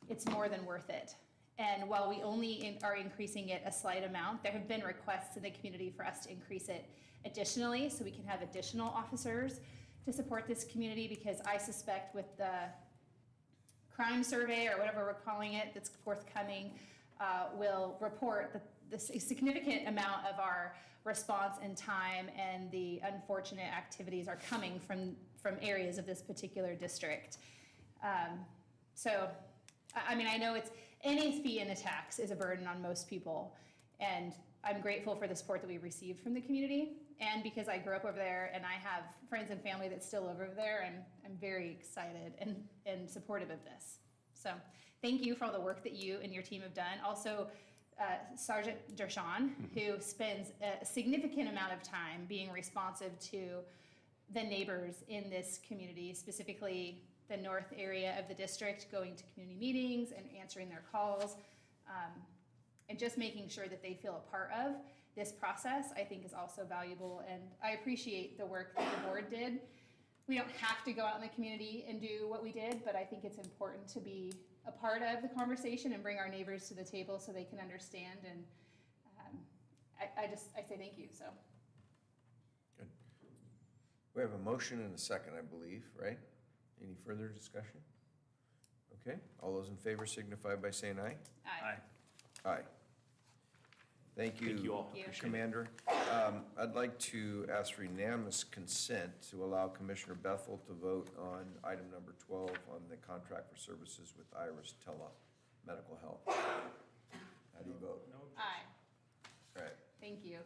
it's more than worth it. And while we only are increasing it a slight amount, there have been requests in the community for us to increase it additionally so we can have additional officers to support this community, because I suspect with the crime survey or whatever we're calling it that's forthcoming, will report that the significant amount of our response and time and the unfortunate activities are coming from areas of this particular district. So, I mean, I know it's any fee in a tax is a burden on most people, and I'm grateful for the support that we received from the community, and because I grew up over there and I have friends and family that's still over there, I'm very excited and supportive of this. So thank you for all the work that you and your team have done. Also, Sergeant Dershawn, who spends a significant amount of time being responsive to the neighbors in this community, specifically the north area of the district, going to community meetings and answering their calls, and just making sure that they feel a part of this process, I think is also valuable. And I appreciate the work that the board did. We don't have to go out in the community and do what we did, but I think it's important to be a part of the conversation and bring our neighbors to the table so they can understand. And I say thank you, so. Good. We have a motion and a second, I believe, right? Any further discussion? Okay, all those in favor signify by saying aye. Aye. Aye. Thank you. Thank you all. Thank you. Commander. I'd like to ask for unanimous consent to allow Commissioner Bethel to vote on item number 12 on the contract for services with Iris Medical Health. How do you vote? Aye. All right. Thank you.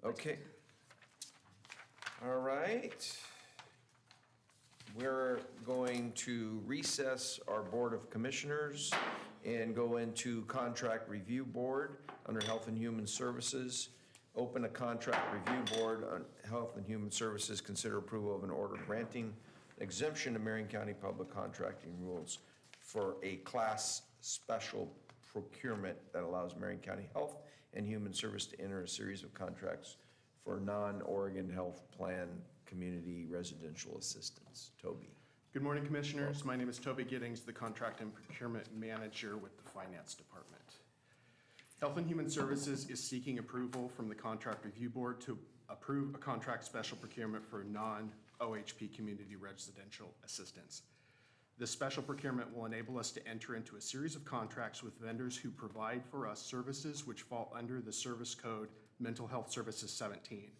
Okay. All right. We're going to recess our Board of Commissioners and go into Contract Review Board under Health and Human Services. Open a Contract Review Board on Health and Human Services. Consider approval of an order granting exemption to Marion County Public Contracting Rules for a class special procurement that allows Marion County Health and Human Service to enter a series of contracts for non-Oregon Health Plan community residential assistance. Toby. Good morning, Commissioners. My name is Toby Giddings, the Contract and Procurement Manager with the Finance Department. Health and Human Services is seeking approval from the Contract Review Board to approve a contract special procurement for non-OHP community residential assistance. This special procurement will enable us to enter into a series of contracts with vendors who provide for us services which fall under the Service Code Mental Health Services 17,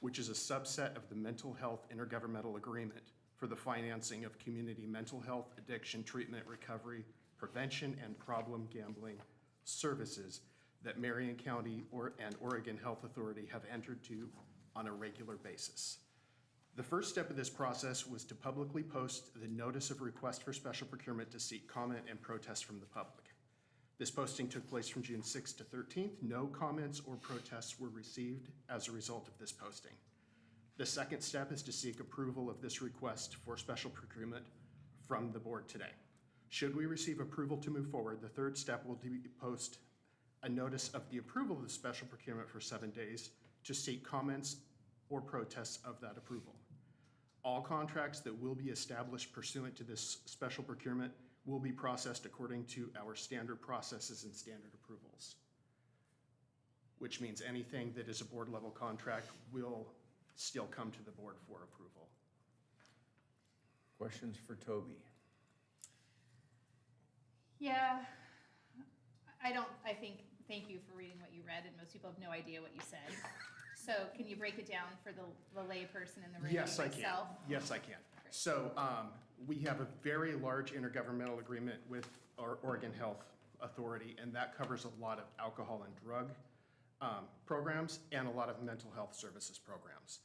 which is a subset of the Mental Health Intergovernmental Agreement for the financing of community mental health, addiction, treatment, recovery, prevention, and problem gambling services that Marion County and Oregon Health Authority have entered to on a regular basis. The first step of this process was to publicly post the notice of request for special procurement to seek comment and protest from the public. This posting took place from June 6th to 13th. No comments or protests were received as a result of this posting. The second step is to seek approval of this request for special procurement from the board today. Should we receive approval to move forward, the third step will be to post a notice of the approval of the special procurement for 7 days to seek comments or protests of that approval. All contracts that will be established pursuant to this special procurement will be processed according to our standard processes and standard approvals, which means anything that is a board level contract will still come to the board for approval. Questions for Toby? Yeah, thank you for reading what you read, and most people have no idea what you said. So can you break it down for the lay person in the room? Yes, I can. myself? Yes, I can. So we have a very large intergovernmental agreement with our Oregon Health Authority, and that covers a lot of alcohol and drug programs and a lot of mental health services programs.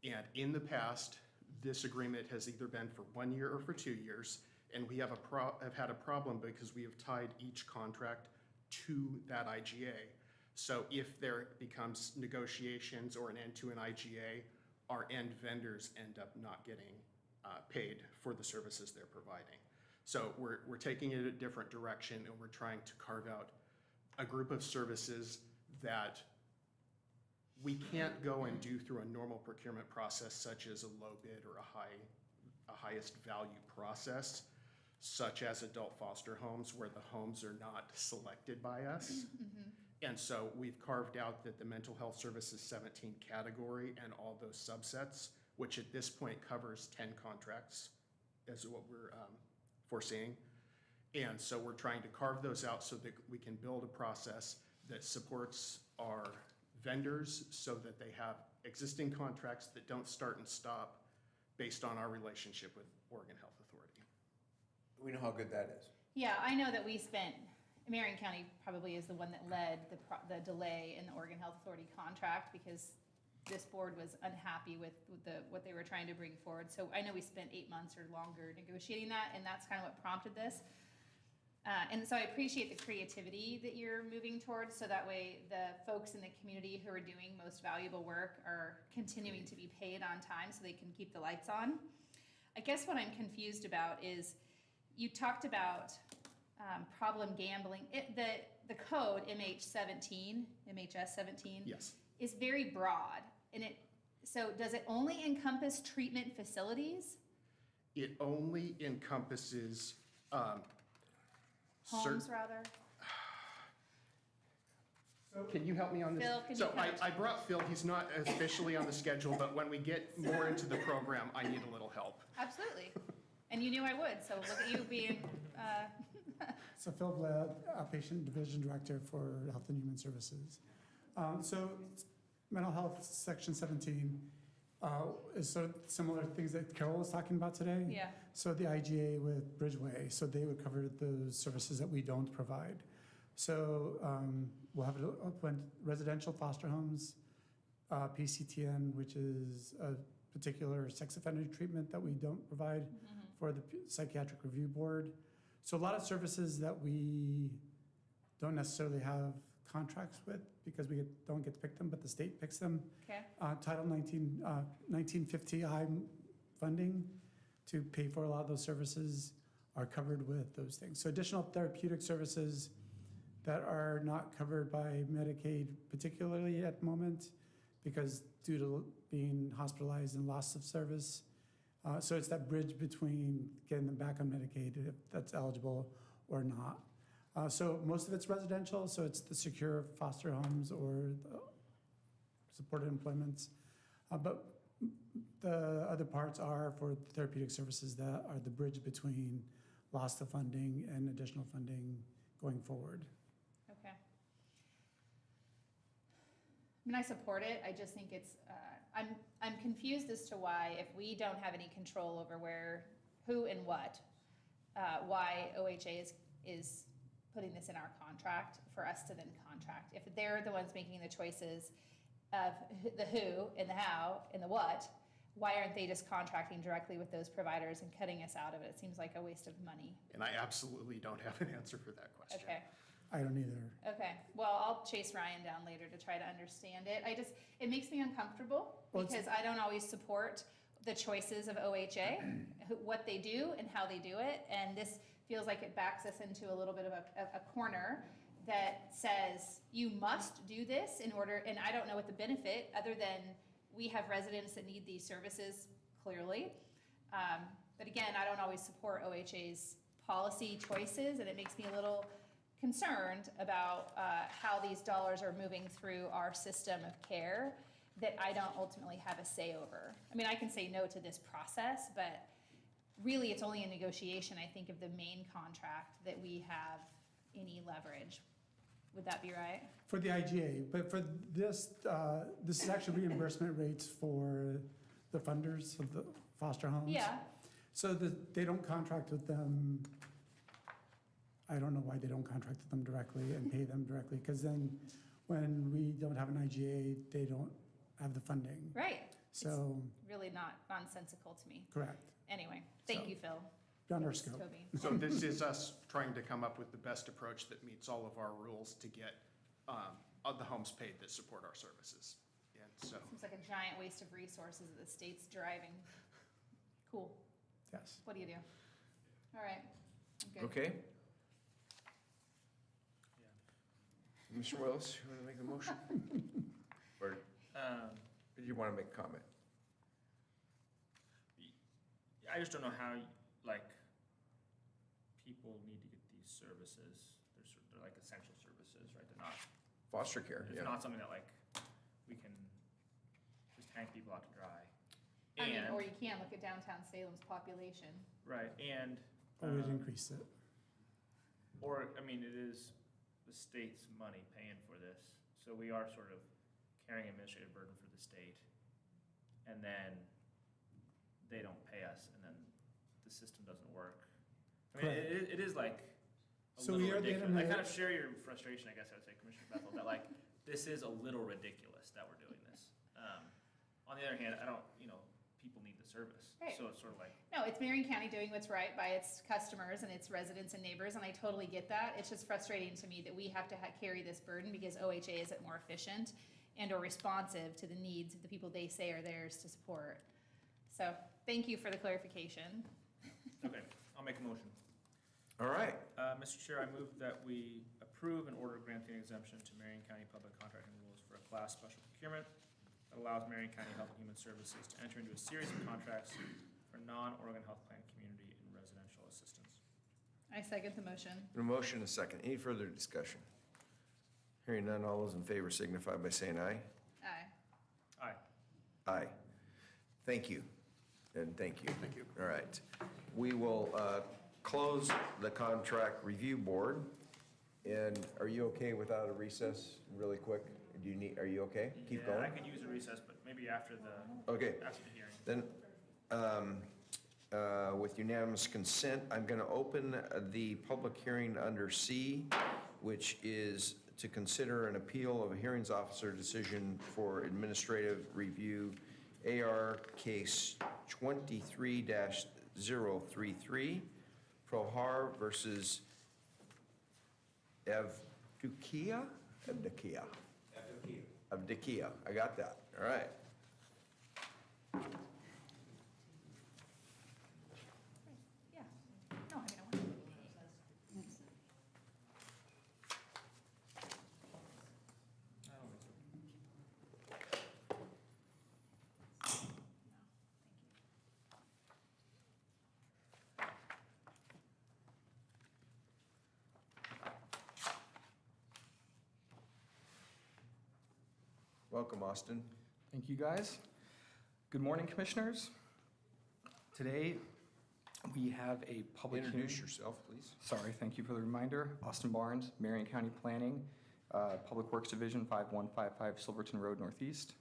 And in the past, this agreement has either been for 1 year or for 2 years, and we have had a problem because we have tied each contract to that IGA. So if there becomes negotiations or an end to an IGA, our end vendors end up not getting paid for the services they're providing. So we're taking it a different direction, and we're trying to carve out a group of services that we can't go and do through a normal procurement process, such as a low bid or a highest value process, such as adult foster homes, where the homes are not selected by us. And so we've carved out that the mental health services 17 category and all those subsets, which at this point covers 10 contracts, is what we're foreseeing. And so we're trying to carve those out so that we can build a process that supports our vendors so that they have existing contracts that don't start and stop based on our relationship with Oregon Health Authority. We know how good that is. Yeah, I know that Marion County probably is the one that led the delay in the Oregon Health Authority contract, because this board was unhappy with what they were trying to bring forward. So I know we spent 8 months or longer negotiating that, and that's kind of what prompted this. And so I appreciate the creativity that you're moving towards, so that way the folks in the community who are doing most valuable work are continuing to be paid on time so they can keep the lights on. I guess what I'm confused about is, you talked about problem gambling. The code, MHS 17, Yes. is very broad. And so does it only encompass treatment facilities? It only encompasses Homes, rather? Can you help me on this? Phil, can you So kind of- I brought Phil. He's not officially on the schedule, but when we get more into the program, I need a little help. Absolutely. And you knew I would, so look at you being, So Phil Blad, Outpatient Division Director for Health and Human Services. So mental health, section 17, is sort of similar things that Carol was talking about today. yeah. So the IGA with Bridgeway, so they would cover those services that we don't provide. So we'll have residential foster homes, PCTN, which is a particular sex offender treatment that we don't provide for the Psychiatric Review Board. So a lot of services that we don't necessarily have contracts with, because we don't get to pick them, but the state picks them. Okay. Title 1950 funding to pay for a lot of those services are covered with those things. So additional therapeutic services that are not covered by Medicaid, particularly at the moment, because due to being hospitalized and loss of service. So it's that bridge between getting them back on Medicaid, if that's eligible or not. So most of it's residential, so it's the secure foster homes or the supported employments. But the other parts are for therapeutic services that are the bridge between loss of funding and additional funding going forward. Okay. I mean, I support it. I just think it's, I'm confused as to why, if we don't have any control over who and what, why OHA is putting this in our contract for us to then contract. If they're the ones making the choices of the who and the how and the what, why aren't they just contracting directly with those providers and cutting us out of it? It seems like a waste of money. And I absolutely don't have an answer for that question. Okay. I don't either. Okay, well, I'll chase Ryan down later to try to understand it. It makes me uncomfortable because I don't always support the choices of OHA, what they do and how they do it. And this feels like it backs us into a little bit of a corner that says, you must do this in order, and I don't know what the benefit, other than we have residents that need these services clearly. But again, I don't always support OHA's policy choices, and it makes me a little concerned about how these dollars are moving through our system of care. that I don't ultimately have a say over. I mean, I can say no to this process, but really it's only a negotiation, I think, of the main contract that we have any leverage. Would that be right? For the IGA, but for this, this is actually reimbursement rates for the funders of the foster homes. Yeah, So that they don't contract with them. I don't know why they don't contract with them directly and pay them directly, because then when we don't have an IGA, they don't have the funding. right. So, Really not nonsensical to me. correct, Anyway, thank So- you, Phil. beyond our Thanks, scope. Toby. So this is us trying to come up with the best approach that meets all of our rules to get the homes paid that support our services. And so, Seems like a giant waste of resources that the state's driving. Cool. Yes. What do you do? All right, I'm good. Okay. Mr. Willis, you want to make a motion? Or do you want to make a comment? I just don't know how, like, people need to get these services. They're like essential services, right? They're not, Foster care, it's yeah. not something that like we can just hang people out to dry. I mean, And, or you can look at downtown Salem's population. right, and, Or we'd increase it. or, I mean, it is the state's money paying for this. So we are sort of carrying administrative burden for the state. And then they don't pay us, and then the system doesn't work. I mean, it is like a So little we are the ridiculous. I kind internet- of share your frustration, I guess I would say, Commissioner Bethel, that like, this is a little ridiculous that we're doing this. On the other hand, I don't, people need the service. Right. So it's sort of like, No, it's Marion County doing what's right by its customers and its residents and neighbors, and I totally get that. It's just frustrating to me that we have to carry this burden because OHA isn't more efficient and or responsive to the needs of the people they say are theirs to support. So, thank you for the clarification. okay, I'll make a motion. All right. Mr. Chair, I move that we approve an order granting exemption to Marion County Public Contracting Rules for a class special procurement that allows Marion County Health and Human Services to enter into a series of contracts for non-Oregon Health Plan community and residential assistance. I second the motion. A motion, a second. Any further discussion? Hearing none, all those in favor signify by saying aye. Aye. Aye. Aye. Thank you, and thank you. Thank you. All right. We will close the contract review board. And are you okay without a recess really quick? Are you okay? Keep Yeah, I going? could use a recess, but maybe after the, Okay. after the hearing. Then, with unanimous consent, I'm going to open the public hearing under C, which is to consider an appeal of a hearings officer decision for administrative review, AR case 23-033, Prohar versus Evdukia? Evdukia. I got that. All right. Yeah. No, I mean, I want to. Welcome, Austin. Thank you, guys. Good morning, Commissioners. Today, we have a public hearing. Introduce yourself, please. Sorry, thank you for the reminder. Austin Barnes, Marion County Planning, Public Works Division, 5155 Silverton Road Northeast.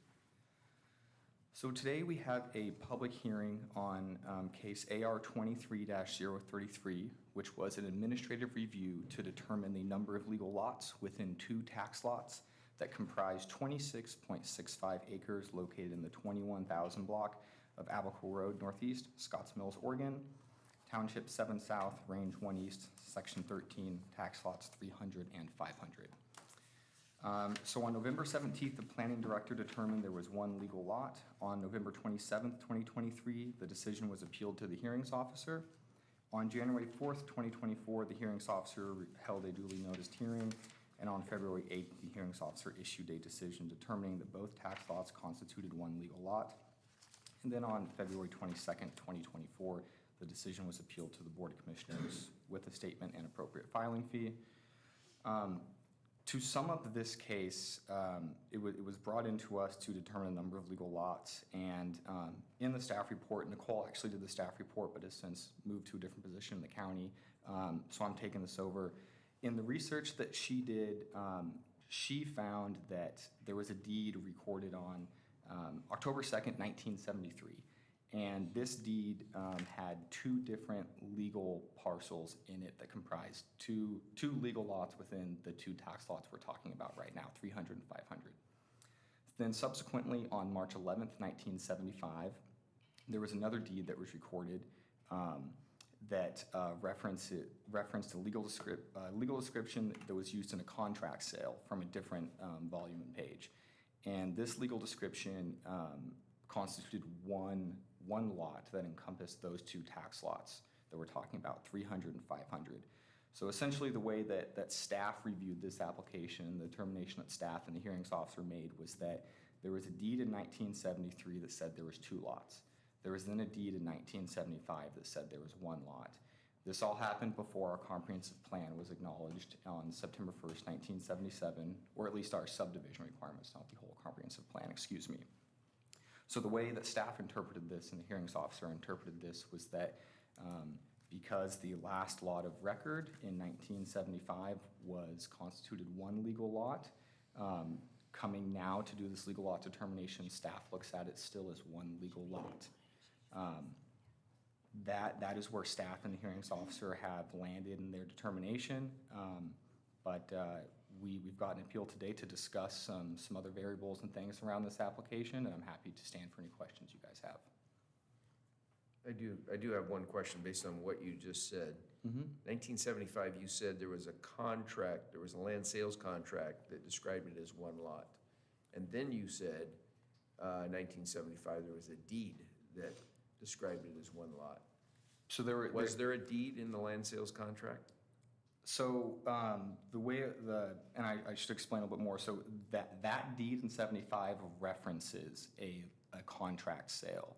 So today, we have a public hearing on case AR 23-033, which was an administrative review to determine the number of legal lots within 2 tax lots that comprise 26.65 acres located in the 21,000 block of Abaco Road Northeast, Scotts Mills, Oregon, Township 7 South, Range 1 East, Section 13, tax lots 300 and 500. So on November 17th, the planning director determined there was 1 legal lot. On November 27th, 2023, the decision was appealed to the hearings officer. On January 4th, 2024, the hearings officer held a duly noticed hearing. And on February 8th, the hearings officer issued a decision determining that both tax lots constituted 1 legal lot. And then on February 22nd, 2024, the decision was appealed to the Board of Commissioners with a statement and appropriate filing fee. To sum up this case, it was brought into us to determine the number of legal lots, and in the staff report, Nicole actually did the staff report, but has since moved to a different position in the county, so I'm taking this over. In the research that she did, she found that there was a deed recorded on October 2nd, 1973. And this deed had two different legal parcels in it that comprised two legal lots within the two tax lots we're talking about right now, 300 and 500. Then subsequently, on March 11th, 1975, there was another deed that was recorded that referenced a legal description that was used in a contract sale from a different volume and page. And this legal description constituted one lot that encompassed those two tax lots that we're talking about, 300 and 500. So essentially the way that staff reviewed this application, the determination that staff and the hearings officer made was that there was a deed in 1973 that said there was two lots. There was then a deed in 1975 that said there was one lot. This all happened before our comprehensive plan was acknowledged on September 1st, 1977, or at least our subdivision requirements, not the whole comprehensive plan, excuse me. So the way that staff interpreted this and the hearings officer interpreted this was that because the last lot of record in 1975 was constituted one legal lot, coming now to do this legal lot determination, staff looks at it still as one legal lot. That is where staff and the hearings officer have landed in their determination, but we've got an appeal today to discuss some other variables and things around this application, and I'm happy to stand for any questions you guys have. I do have one question based on what you just said. 1975, you said there was a contract, there was a land sales contract that described it as one lot. And then you said 1975, there was a deed that described it as one lot. So was there a deed in the land sales contract? So the way and I should explain a little bit more. So that deed in 75 references a contract sale.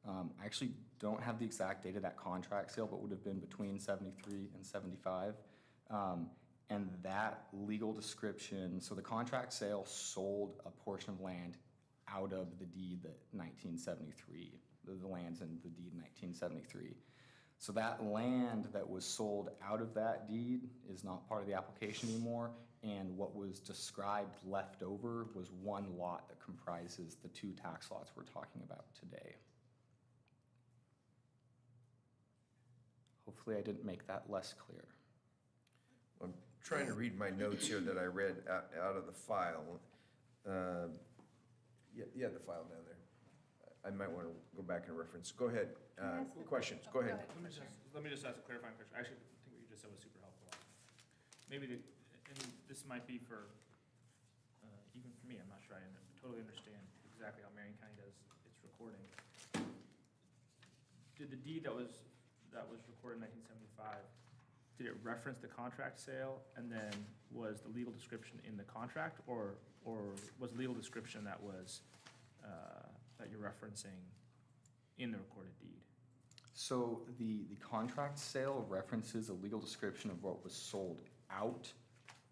I actually don't have the exact date of that contract sale, but would have been between 73 and 75. And that legal description, so the contract sale sold a portion of land out of the deed that 1973, the lands in the deed in 1973. So that land that was sold out of that deed is not part of the application anymore, and what was described left over was one lot that comprises the two tax lots we're talking about today. Hopefully I didn't make that less clear. I'm trying to read my notes here that I read out of the file. Yeah, the file down there. I might want to go back and reference. Go ahead. Questions, go ahead. Let me just ask a clarifying question. I actually think what you just said was super helpful. Maybe, and this might be for, even for me, I'm not sure I totally understand exactly how Marion County does its recording. Did the deed that was recorded in 1975, did it reference the contract sale, and then was the legal description in the contract, or was legal description that was that you're referencing in the recorded deed? So the contract sale references a legal description of what was sold out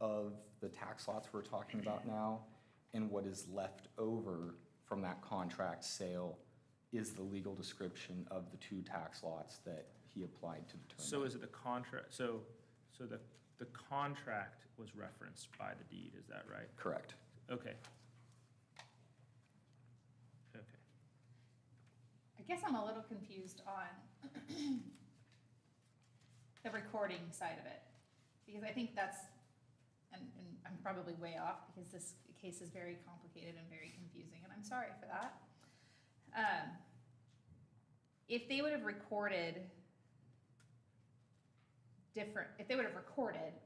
of the tax lots we're talking about now, and what is left over from that contract sale is the legal description of the two tax lots that he applied to determine. So is it the contract, so the contract was referenced by the deed, is that right? Correct. Okay. I guess I'm a little confused on the recording side of it, because I think that's, and I'm probably way off because this case is very complicated and very confusing, and I'm sorry for that. If they would have recorded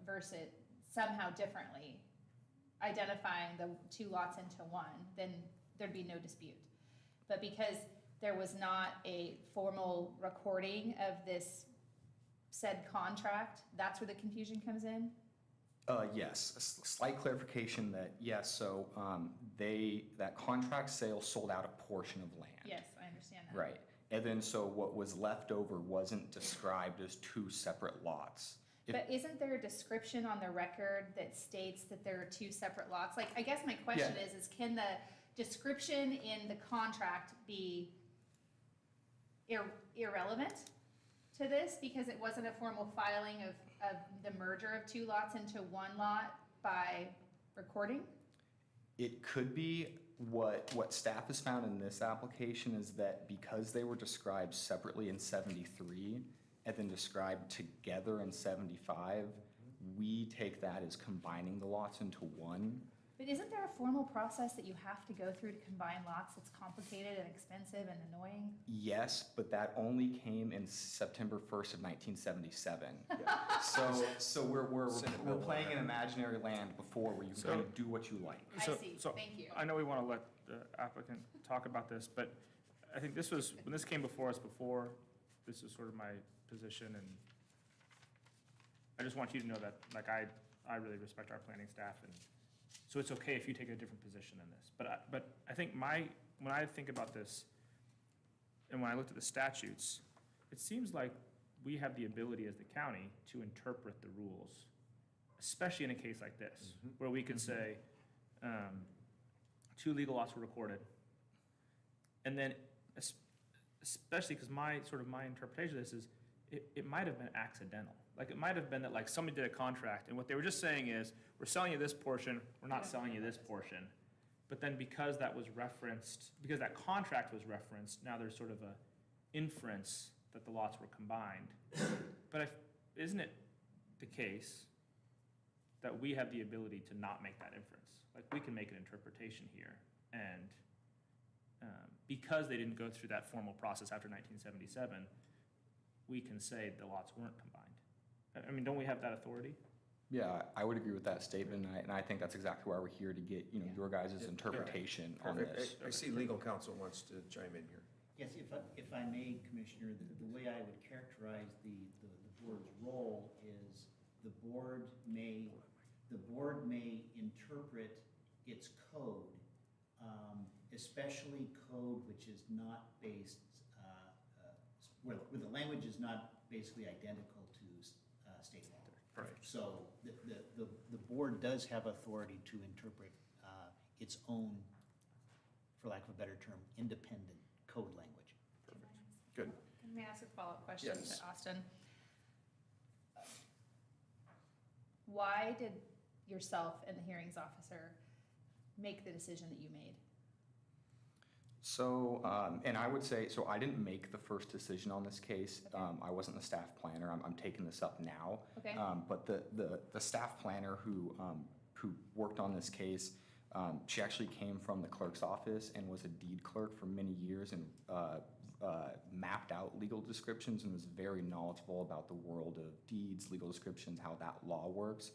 versus somehow differently, identifying the two lots into one, then there'd be no dispute. But because there was not a formal recording of this said contract, that's where the confusion comes in? Yes, a slight clarification that, yes, so that contract sale sold out a portion of land. Yes, I understand that. Right, and then so what was left over wasn't described as two separate lots. But isn't there a description on the record that states that there are two separate lots? Like, I guess my question is can the description in the contract be irrelevant to this because it wasn't a formal filing of the merger of two lots into one lot by recording? It could be. What staff has found in this application is that because they were described separately in 73 and then described together in 75, we take that as combining the lots into one. But isn't there a formal process that you have to go through to combine lots that's complicated and expensive and annoying? Yes, but that only came in September 1st of 1977. So we're playing in imaginary land before where you can kind of do what you like. I see. Thank you. I know we want to let the applicant talk about this, but I think this was, when this came before us before, this is sort of my position, and I just want you to know that, like, I really respect our planning staff, and so it's okay if you take a different position in this. But I think when I think about this, and when I looked at the statutes, it seems like we have the ability as the county to interpret the rules, especially in a case like this, where we can say, two legal lots were recorded. And then, especially because my interpretation of this is, it might have been accidental. Like, it might have been that, like, somebody did a contract, and what they were just saying is, we're selling you this portion, we're not selling you this portion. But then because that was referenced, because that contract was referenced, now there's sort of a inference that the lots were combined. But isn't it the case that we have the ability to not make that inference? Like, we can make an interpretation here, and because they didn't go through that formal process after 1977, we can say the lots weren't combined. I mean, don't we have that authority? Yeah, I would agree with that statement, and I think that's exactly why we're here, to get, your guys' interpretation on this. I see legal counsel wants to chime in here. Yes, if I may, Commissioner, the way I would characterize the board's role is the board may interpret its code, especially code which is not based, where the language is not basically identical to state law. Right. So the board does have authority to interpret its own, for lack of a better term, independent code language. Perfect. Good. May I ask a follow-up question Yes. to Austin? Why did yourself and the hearings officer make the decision that you made? So, and I would say, so I didn't make the first decision on this case. Okay. I wasn't the staff planner. I'm taking this up now. Okay. But the staff planner who worked on this case, she actually came from the clerk's office and was a deed clerk for many years and mapped out legal descriptions and was very knowledgeable about the world of deeds, legal descriptions, how that law works.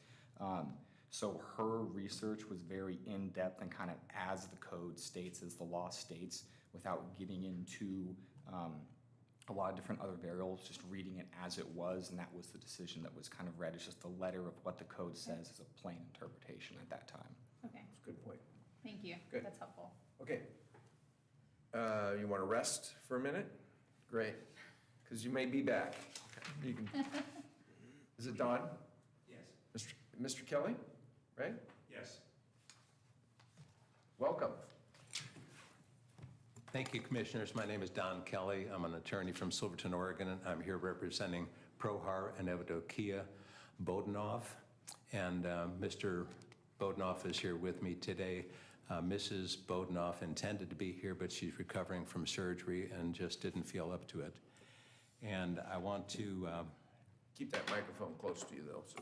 So her research was very in-depth and kind of as the code states, as the law states, without getting into a lot of different other variables, just reading it as it was, and that was the decision that was kind of read as just a letter of what the code says as a plain interpretation at that time. Okay, That's a good point. thank you. Good. That's helpful. Okay. You want to rest for a minute? Great, because you may be back. You can. Is it Don? Yes. Mr. Kelly, right? Yes. Welcome. Thank you, Commissioners. My name is Don Kelly. I'm an attorney from Silverton, Oregon, and I'm here representing Prohar and Evdokia Bodanov. And Mr. Bodanov is here with me today. Mrs. Bodanov intended to be here, but she's recovering from surgery and just didn't feel up to it. And I want to... Keep that microphone close to you, though, so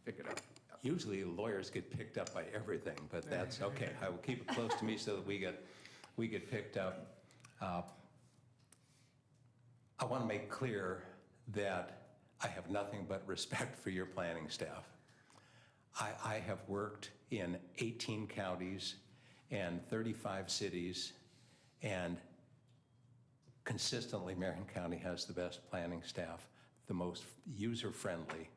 pick it up. Usually lawyers get picked up by everything, but that's okay. I will keep it close to me so that we get picked up. I want to make clear that I have nothing but respect for your planning staff. I have worked in 18 counties and 35 cities, and consistently Marion County has the best planning staff, the most user-friendly.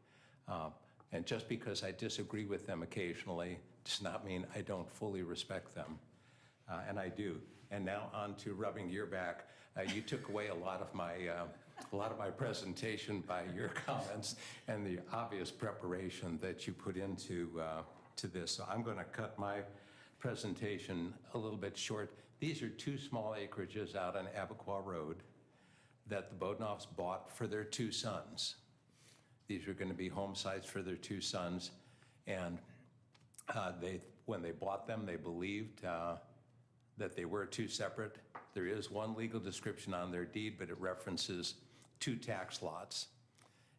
And just because I disagree with them occasionally does not mean I don't fully respect them, and I do. And now on to rubbing your back. You took away a lot of my a lot of my presentation by your comments and the obvious preparation that you put into to this. So I'm going to cut my presentation a little bit short. These are 2 small acreages out on Abaquaw Road that the Bodenoffs bought for their 2 sons. These are going to be home sites for their 2 sons. And when they bought them, they believed that they were 2 separate. There is one legal description on their deed, but it references 2 tax lots.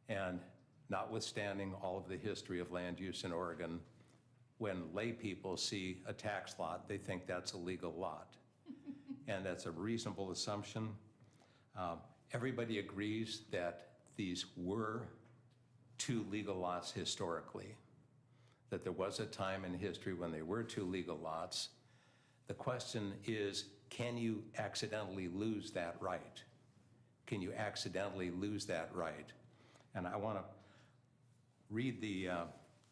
And notwithstanding all of the history of land use in Oregon, when lay people see a tax lot, they think that's a legal lot. And that's a reasonable assumption. Everybody agrees that these were 2 legal lots historically, that there was a time in history when they were 2 legal lots. The question is, can you accidentally lose that right? Can you accidentally lose that right? And I want to read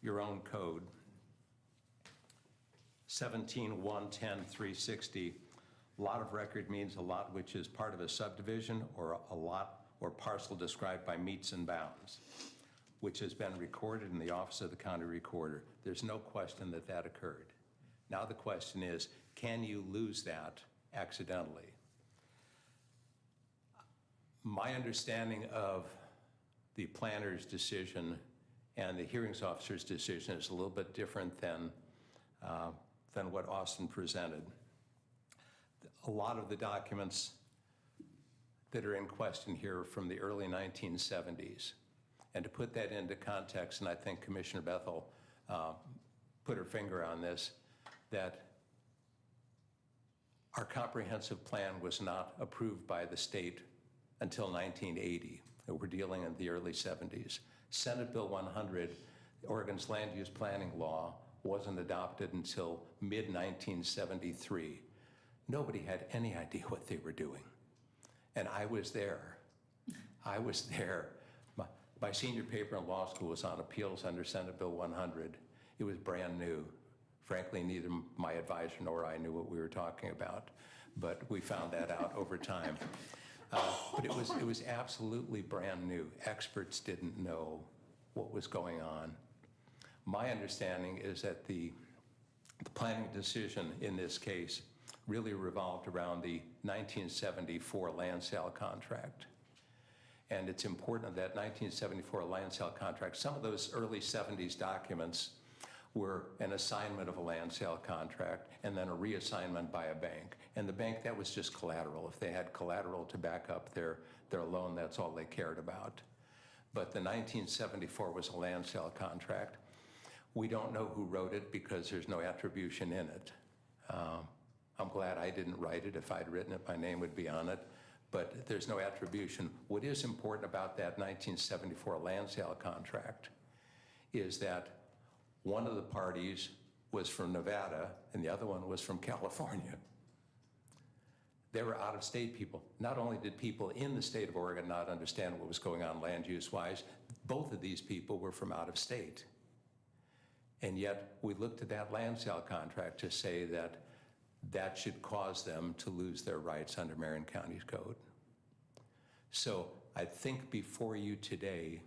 your own code, 17-110-360. Lot of record means a lot which is part of a subdivision or a lot or parcel described by meets and bounds, which has been recorded in the office of the county recorder. There's no question that that occurred. Now the question is, can you lose that accidentally? My understanding of the planner's decision and the hearings officer's decision is a little bit different than what Austin presented. A lot of the documents that are in question here are from the early 1970s. And to put that into context, and I think Commissioner Bethel put her finger on this, that our comprehensive plan was not approved by the state until 1980. We're dealing in the early 70s. Senate Bill 100, Oregon's land use planning law, wasn't adopted until mid-1973. Nobody had any idea what they were doing. And I was there. I was there. My senior paper in law school was on appeals under Senate Bill 100. It was brand new. Frankly, neither my advisor nor I knew what we were talking about, but we found that out over time. But it was absolutely brand new. Experts didn't know what was going on. My understanding is that the planning decision in this case really revolved around the 1974 land sale contract. And it's important that 1974 land sale contract, some of those early 70s documents were an assignment of a land sale contract and then a reassignment by a bank. And the bank, that was just collateral. If they had collateral to back up their loan, that's all they cared about. But the 1974 was a land sale contract. We don't know who wrote it because there's no attribution in it. I'm glad I didn't write it. If I'd written it, my name would be on it. But there's no attribution. What is important about that 1974 land sale contract is that one of the parties was from Nevada and the other one was from California. They were out-of-state people. Not only did people in the state of Oregon not understand what was going on land use-wise, both of these people were from out of state. And yet we looked at that land sale contract to say that that should cause them to lose their rights under Marion County's code. So I think before you today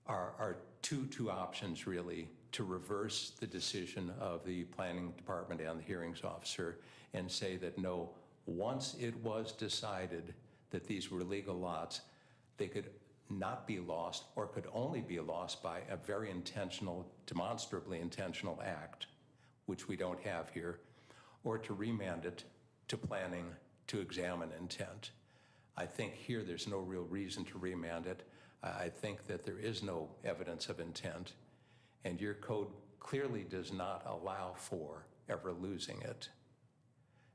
are two options really: to reverse the decision of the planning department and the hearings officer and say that no, once it was decided that these were legal lots, they could not be lost or could only be lost by a very intentional, demonstrably intentional act, which we don't have here, or to remand it to planning to examine intent. I think here there's no real reason to remand it. I think that there is no evidence of intent, and your code clearly does not allow for ever losing it.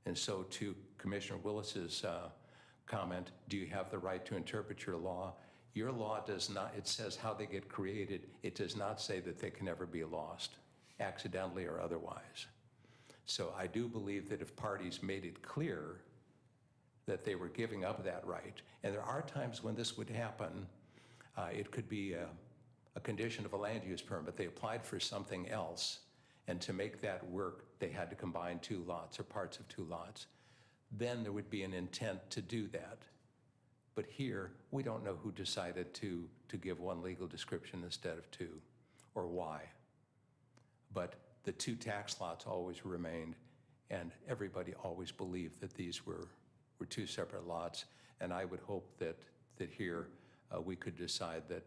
And so to Commissioner Willis's comment, do you have the right to interpret your law? Your law does not. It says how they get created. It does not say that they can never be lost, accidentally or otherwise. So I do believe that if parties made it clear that they were giving up that right, and there are times when this would happen, it could be a condition of a land use permit. They applied for something else, and to make that work, they had to combine 2 lots or parts of 2 lots. Then there would be an intent to do that. But here, we don't know who decided to give one legal description instead of two, or why. But the two tax lots always remained, and everybody always believed that these were two separate lots. And I would hope that here we could decide that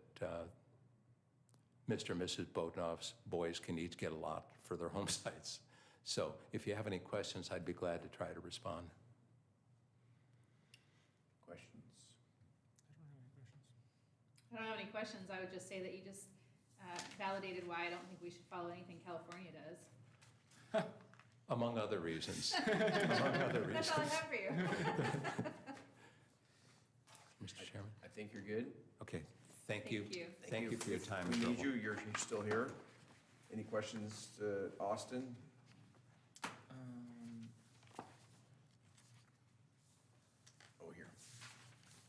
Mr. and Mrs. Bodnoff's boys can each get a lot for their home sites. So if you have any questions, I'd be glad to try to respond. Questions? I don't have any questions. I would just say that you just validated why I don't think we should follow anything California does. Among other reasons. Among other reasons. That's all I have for you. Mr. Chairman? I think you're good. Okay, thank you. Thank you. Thank you for your time. We and need trouble. you, you're still here. Any questions to Austin? Oh, here.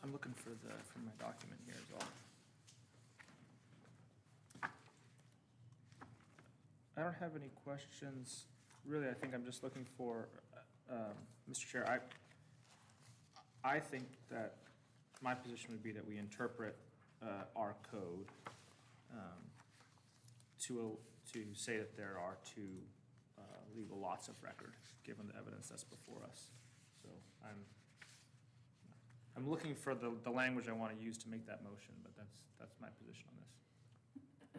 I'm looking for my document here as well. I don't have any questions. Really, I think I'm just looking for, Mr. Chair, I think that my position would be that we interpret our code to say that there are two legal lots of record, given the evidence that's before us. So I'm looking for the language I want to use to make that motion, but that's my position on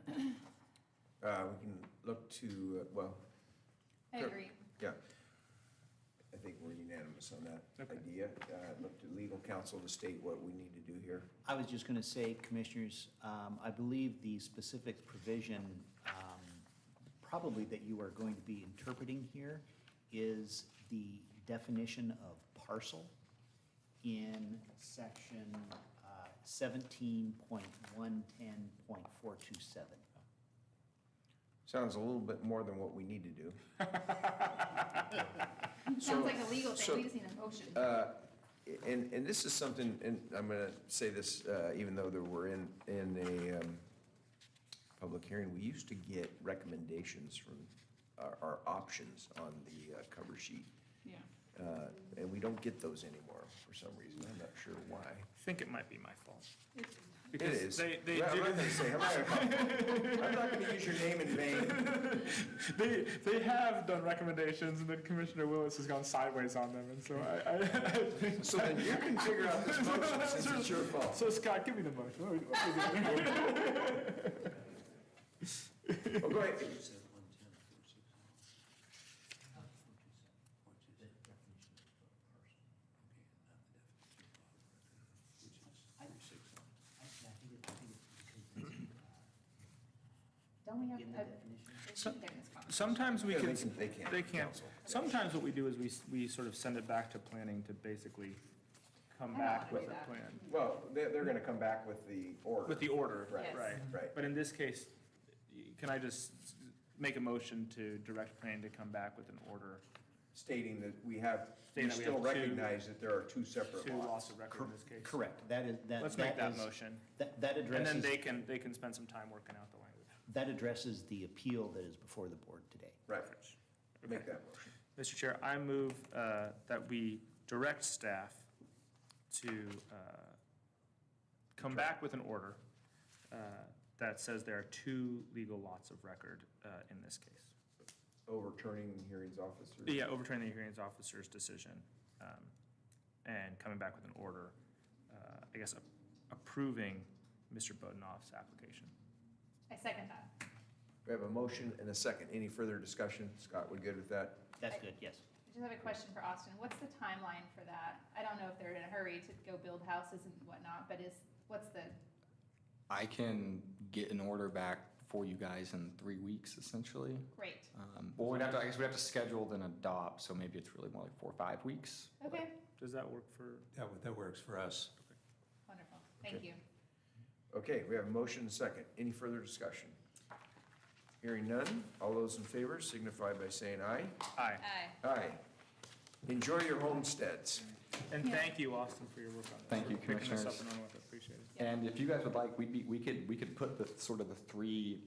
this. We can look to, well. I agree. Yeah. I think we're unanimous on that idea. Look to legal counsel to state what we need to do here. I was just going to say, Commissioners, I believe the specific provision probably that you are going to be interpreting here is the definition of parcel in section 17.110.427. Sounds a little bit more than what we need to do. Sounds like a legal thing. We just need a motion. And this is something, and I'm going to say this, even though we're in a public hearing, we used to get recommendations from our options on the cover sheet. Yeah. And we don't get those anymore for some reason. I'm not sure why. I think it might be my fault. It is. They Well, I'm do. not going to say, I'm not going to use your name in vain. They have done recommendations, and then Commissioner Willis has gone sideways on them, and so I think. So then you can figure out this motion since it's your fault. So Scott, give me the motion. What are we doing? Oh, go ahead. Don't we have, So- Sometimes we Yeah, can. they can. They can. Counsel. Sometimes what we do is we sort of send it back to planning to basically come I back don't with do a that. plan. Well, they're going to come back with the order. With the order, Right. Yes. right. Right. But in this case, can I just make a motion to direct planning to come back with an order? Stating that we Stating that we still have two- recognize that there are two separate Two lots. lots of record in this case. Correct. That is, Let's make that is- motion. That And addresses. then they can spend some time working out the language. That addresses the appeal that is before the board today. Right. Make that motion. Mr. Chair, I move that we direct staff to come back with an order that says there are two legal lots of record in this case. Overturning the hearings officer. Yeah, overturning the hearings officer's decision and coming back with an order, I guess, approving Mr. Bodenoff's application. I second that. We have a motion and a second. Any further discussion? Scott, we good with that? That's good, yes. I just have a question for Austin. What's the timeline for that? I don't know if they're in a hurry to go build houses and whatnot, but what's the, I can get an order back for you guys in 3 weeks, essentially. great. Well, I guess we'd have to schedule then adopt, so maybe it's really more like 4 or 5 weeks. Okay, Does that work for? That works for us. wonderful. Thank you. Okay, we have a motion and a second. Any further discussion? Hearing none. All those in favor signify by saying aye. Aye. Aye. Aye. Enjoy your homesteads. And thank you, Austin, for your work on this. Thank you, For picking this up Commissioners. and running with it. Appreciate it. And if you guys would like, we could put the sort of the 3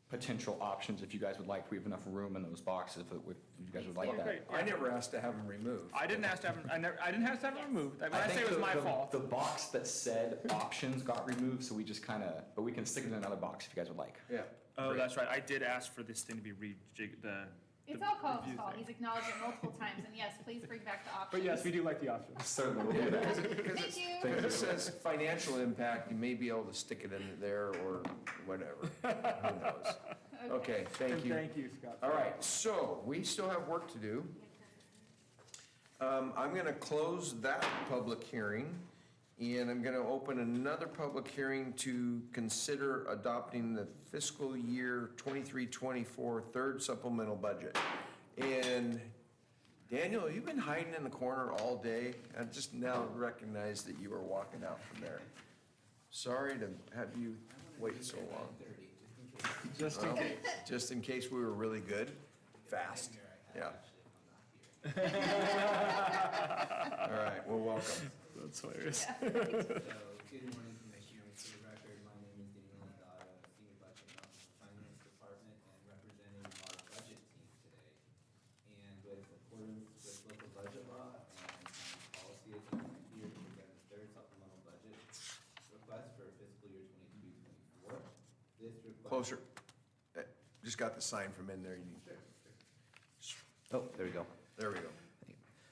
potential options if you guys would like. We have enough room in those boxes if you guys would like that. Okay, I never asked to have them removed. I didn't ask to have them, I didn't ask to have them removed. When I say think it was my the- fault. The box that said options got removed, so we just kind of, but we can stick it in another box if you guys would like. Yeah. Oh, that's right. I did ask for this thing to be rejigged, It's all Colin's fault. He's acknowledged it multiple times, and yes, please bring back the options. But yes, we do like the options. Certainly, we'll do that. Thank you. If it says financial impact, you may be able to stick it in there or whatever. Who knows? Okay, thank you. Thank you, Scott. All right, so we still have work to do. I'm going to close that public hearing, and I'm going to open another public hearing to consider adopting the fiscal year 23-24 third supplemental budget. And Daniel, you've been hiding in the corner all day. I just now recognized that you were walking out from there. Sorry to have you wait so long. Just in Well, case. Just in case we were really good, fast, yeah. All right, well, welcome. That's hilarious. So, good morning, Commissioners. For the record, my name is Daniel Andata, Senior Budget Officer for Finance Department and representing our budget team today. And with accordance with local budget law and policy, I'm here to present the third supplemental budget request for fiscal year 23-24. This request. Closer. Just got the sign from in there. You need. Oh, there we go. There we go.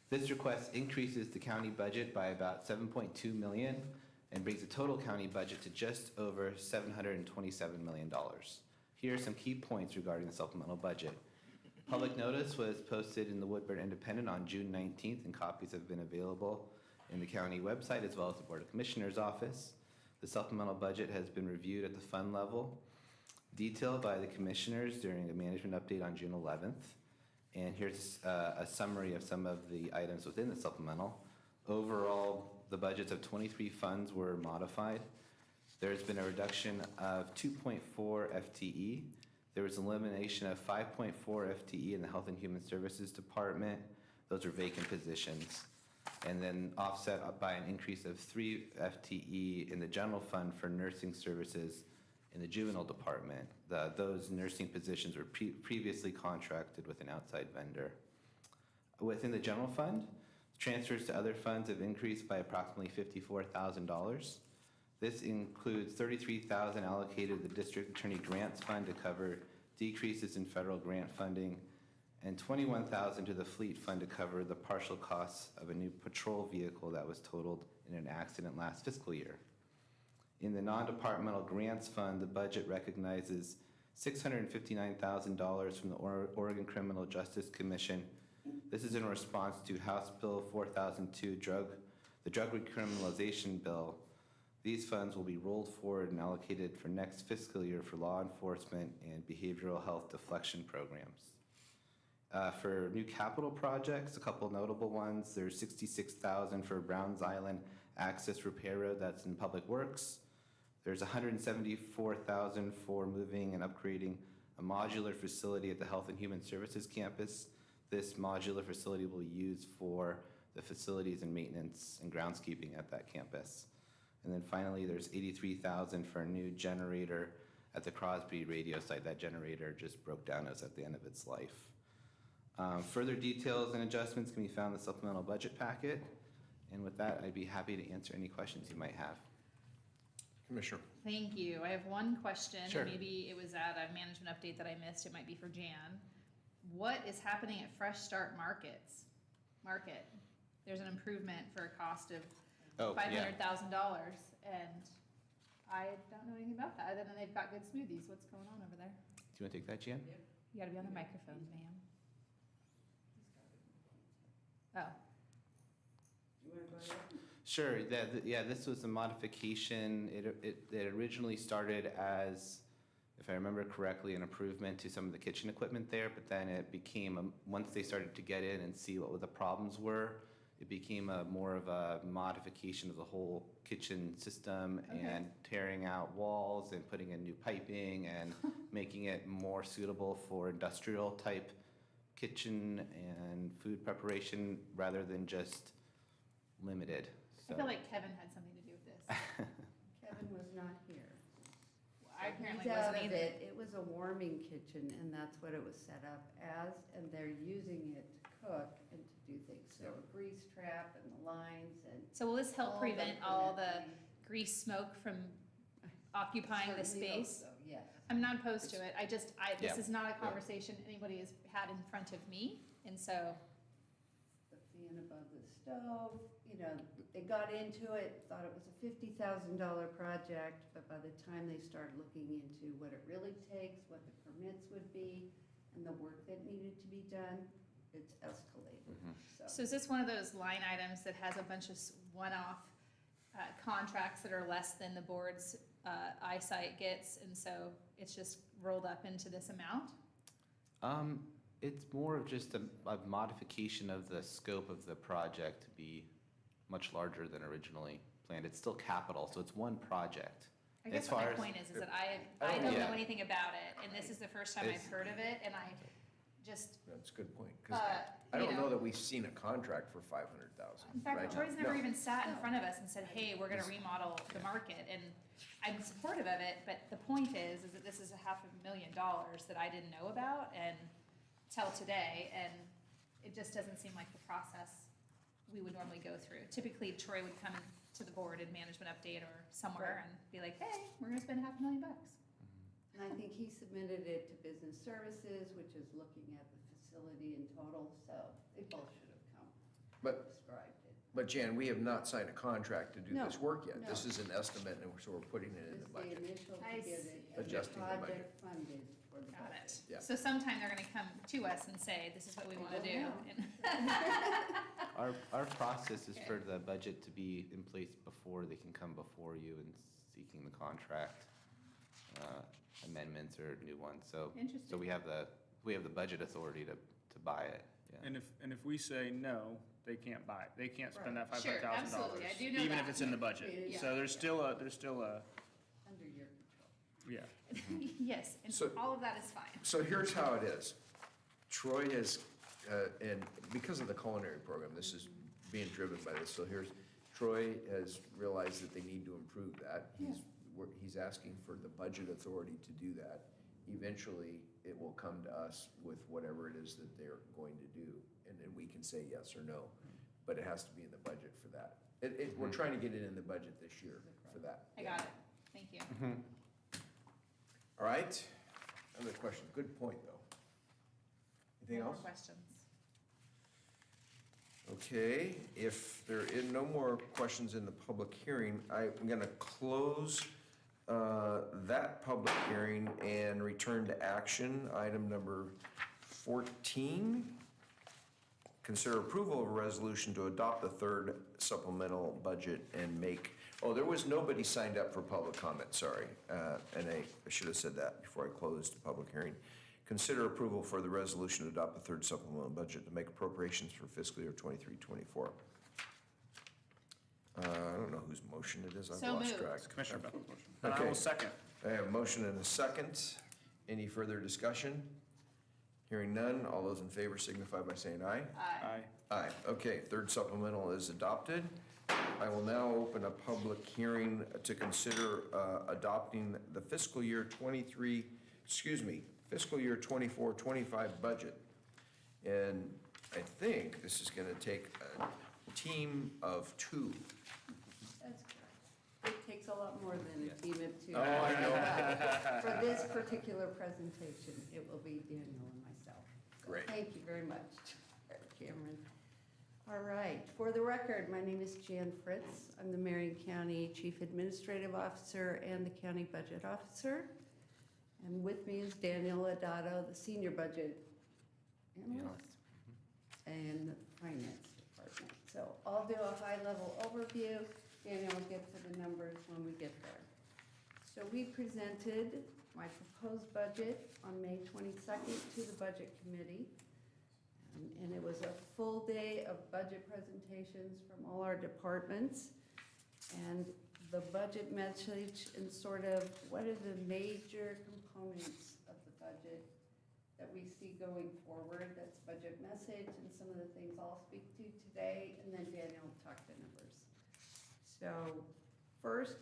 This request increases the county budget by about 7.2 million and brings the total county budget to just over $727 million. Here are some key points regarding the supplemental budget. Public notice was posted in the Woodburn Independent on June 19th, and copies have been available in the county website as well as the Board of Commissioners office. The supplemental budget has been reviewed at the fund level, detailed by the commissioners during a management update on June 11th. And here's a summary of some of the items within the supplemental. Overall, the budgets of 23 funds were modified. There's been a reduction of 2.4 FTE. There was elimination of 5.4 FTE in the Health and Human Services Department. Those are vacant positions. And then offset by an increase of 3 FTE in the general fund for nursing services in the juvenile department. Those nursing positions were previously contracted with an outside vendor. Within the general fund, transfers to other funds have increased by approximately $54,000. This includes $33,000 allocated to the District Attorney Grants Fund to cover decreases in federal grant funding, and $21,000 to the Fleet Fund to cover the partial costs of a new patrol vehicle that was totaled in an accident last fiscal year. In the non-departmental grants fund, the budget recognizes $659,000 from the Oregon Criminal Justice Commission. This is in response to House Bill 4002, the drug recriminalization bill. These funds will be rolled forward and allocated for next fiscal year for law enforcement and behavioral health deflection programs. For new capital projects, a couple notable ones, there's $66,000 for Browns Island Access Repair Road, that's in Public Works. There's $174,000 for moving and upgrading a modular facility at the Health and Human Services campus. This modular facility will be used for the facilities and maintenance and groundskeeping at that campus. And then finally, there's $83,000 for a new generator at the Crosby radio site. That generator just broke down, as at the end of its life. Further details and adjustments can be found in the supplemental budget packet. And with that, I'd be happy to answer any questions you might have. Commissioner. Thank you. I have one question. Sure. Maybe it was at a management update that I missed. It might be for Jan. What is happening at Fresh Start Market? There's an improvement for a cost of $500,000, and I don't know anything about that, other than they've got good smoothies. What's going on over there? Do you want to take that, Jan? You gotta be on the microphone, ma'am. Oh. Sure, this was a modification. It originally started as, if I remember correctly, an improvement to some of the kitchen equipment there, but then it became, once they started to get in and see what the problems were, it became more of a modification of the whole kitchen system and tearing out walls and putting in new piping and making it more suitable for industrial type kitchen and food preparation rather than just limited. I feel like Kevin had something to do with this. Kevin was not here. I So apparently he's out wasn't of either. it. It was a warming kitchen, and that's what it was set up as, and they're using it to cook and to do things. So a grease trap and the lines and. So will this help all prevent all the permit grease smoke from occupying the Certainly hope space? so, yes. I'm not opposed to it. This Yeah. is not a Yeah. conversation anybody has had in front of me, and so, The fan above the stove, you know, they got into it, thought it was a $50,000 project, but by the time they started looking into what it really takes, what the permits would be, and the work that needed to be done, it's escalated, so is this one of those line items that has a bunch of one-off contracts that are less than the board's eyesight gets, and so it's just rolled up into this amount? It's more of just a modification of the scope of the project to be much larger than originally planned. It's still capital, so it's one project. I guess As what far my as- point is that I don't Yeah. know anything about it, and this is the first time I've It's- heard of it, and I just, That's a good point, 'cause I you don't know. know that we've seen a contract for 500,000. in fact, right? Troy's never No. even sat in front of us and said, hey, we're gonna remodel the market, and I'm supportive of it, but the point is that this is $500,000 that I didn't know about and till today, and it just doesn't seem like the process we would normally go through. Typically, Troy would come to the board in management update or somewhere and be like, hey, we're gonna spend $500,000. And I think he submitted it to Business Services, which is looking at the facility in total, so they both should have come. But- Described it. But Jan, we have not signed a contract to do No, this work yet. no. This is an estimate, and so we're putting it in It's the the budget. initial to I get see. it, and the Adjusting the budget. project funded for the Got budget. it. Yeah. So sometime they're gonna come to us and say, this is what we They wanna will do. now. And Our process is Okay. for the budget to be in place before they can come before you and seeking the contract amendments or new ones. So Interesting. we have the budget authority to buy it. Yeah. And if we say no, they can't buy it. They can't spend that Sure, $500,000. absolutely. I do know Even if that. it's in the budget. Yeah. So there's still a, Under your control. yeah. yes, and So- all of that is fine. So here's how it is. Troy has, and because of the culinary program, this is being driven by this, so Troy has realized that they need to improve that. He's asking for the budget authority to do that. Eventually, it will come to us with whatever it is that they're going to do, and then we can say yes or no. But it has to be in the budget for that. We're trying to get it in the budget this year for that. I got it. Thank you. All right? Another question. Good point, though. Anything No else? more questions. Okay, if there is no more questions in the public hearing, I'm going to close that public hearing and return to action. Item number 14. Consider approval of a resolution to adopt the third supplemental budget and make, there was nobody signed up for public comment, sorry. And I should have said that before I closed the public hearing. Consider approval for the resolution to adopt the third supplemental budget to make appropriations for fiscal year 23-24. I don't know whose motion it is, I've So lost moved. track. It's Commissioner Beckles' motion. And I Okay. will second. I have a motion and a second. Any further discussion? Hearing none, all those in favor signify by saying aye. Aye. Aye. Okay, third supplemental is adopted. I will now open a public hearing to consider adopting the fiscal year 24-25 budget. And I think this is gonna take a team of two. That's correct. It takes a lot more than a team of two. Oh, I know. For this particular presentation, it will be Daniel and myself. So Great. Thank you very much, Cameron. All right, for the record, my name is Jan Fritz. I'm the Marion County Chief Administrative Officer and the County Budget Officer. And with me is Daniel Adato, the Senior Budget Analyst and the Finance Department. So I'll do a high-level overview. Daniel will get to the numbers when we get there. So we presented my proposed budget on May 22nd to the Budget Committee. And it was a full day of budget presentations from all our departments. And the budget message and sort of what are the major components of the budget that we see going forward. That's budget message and some of the things I'll speak to today, and then Daniel will talk the numbers. So first,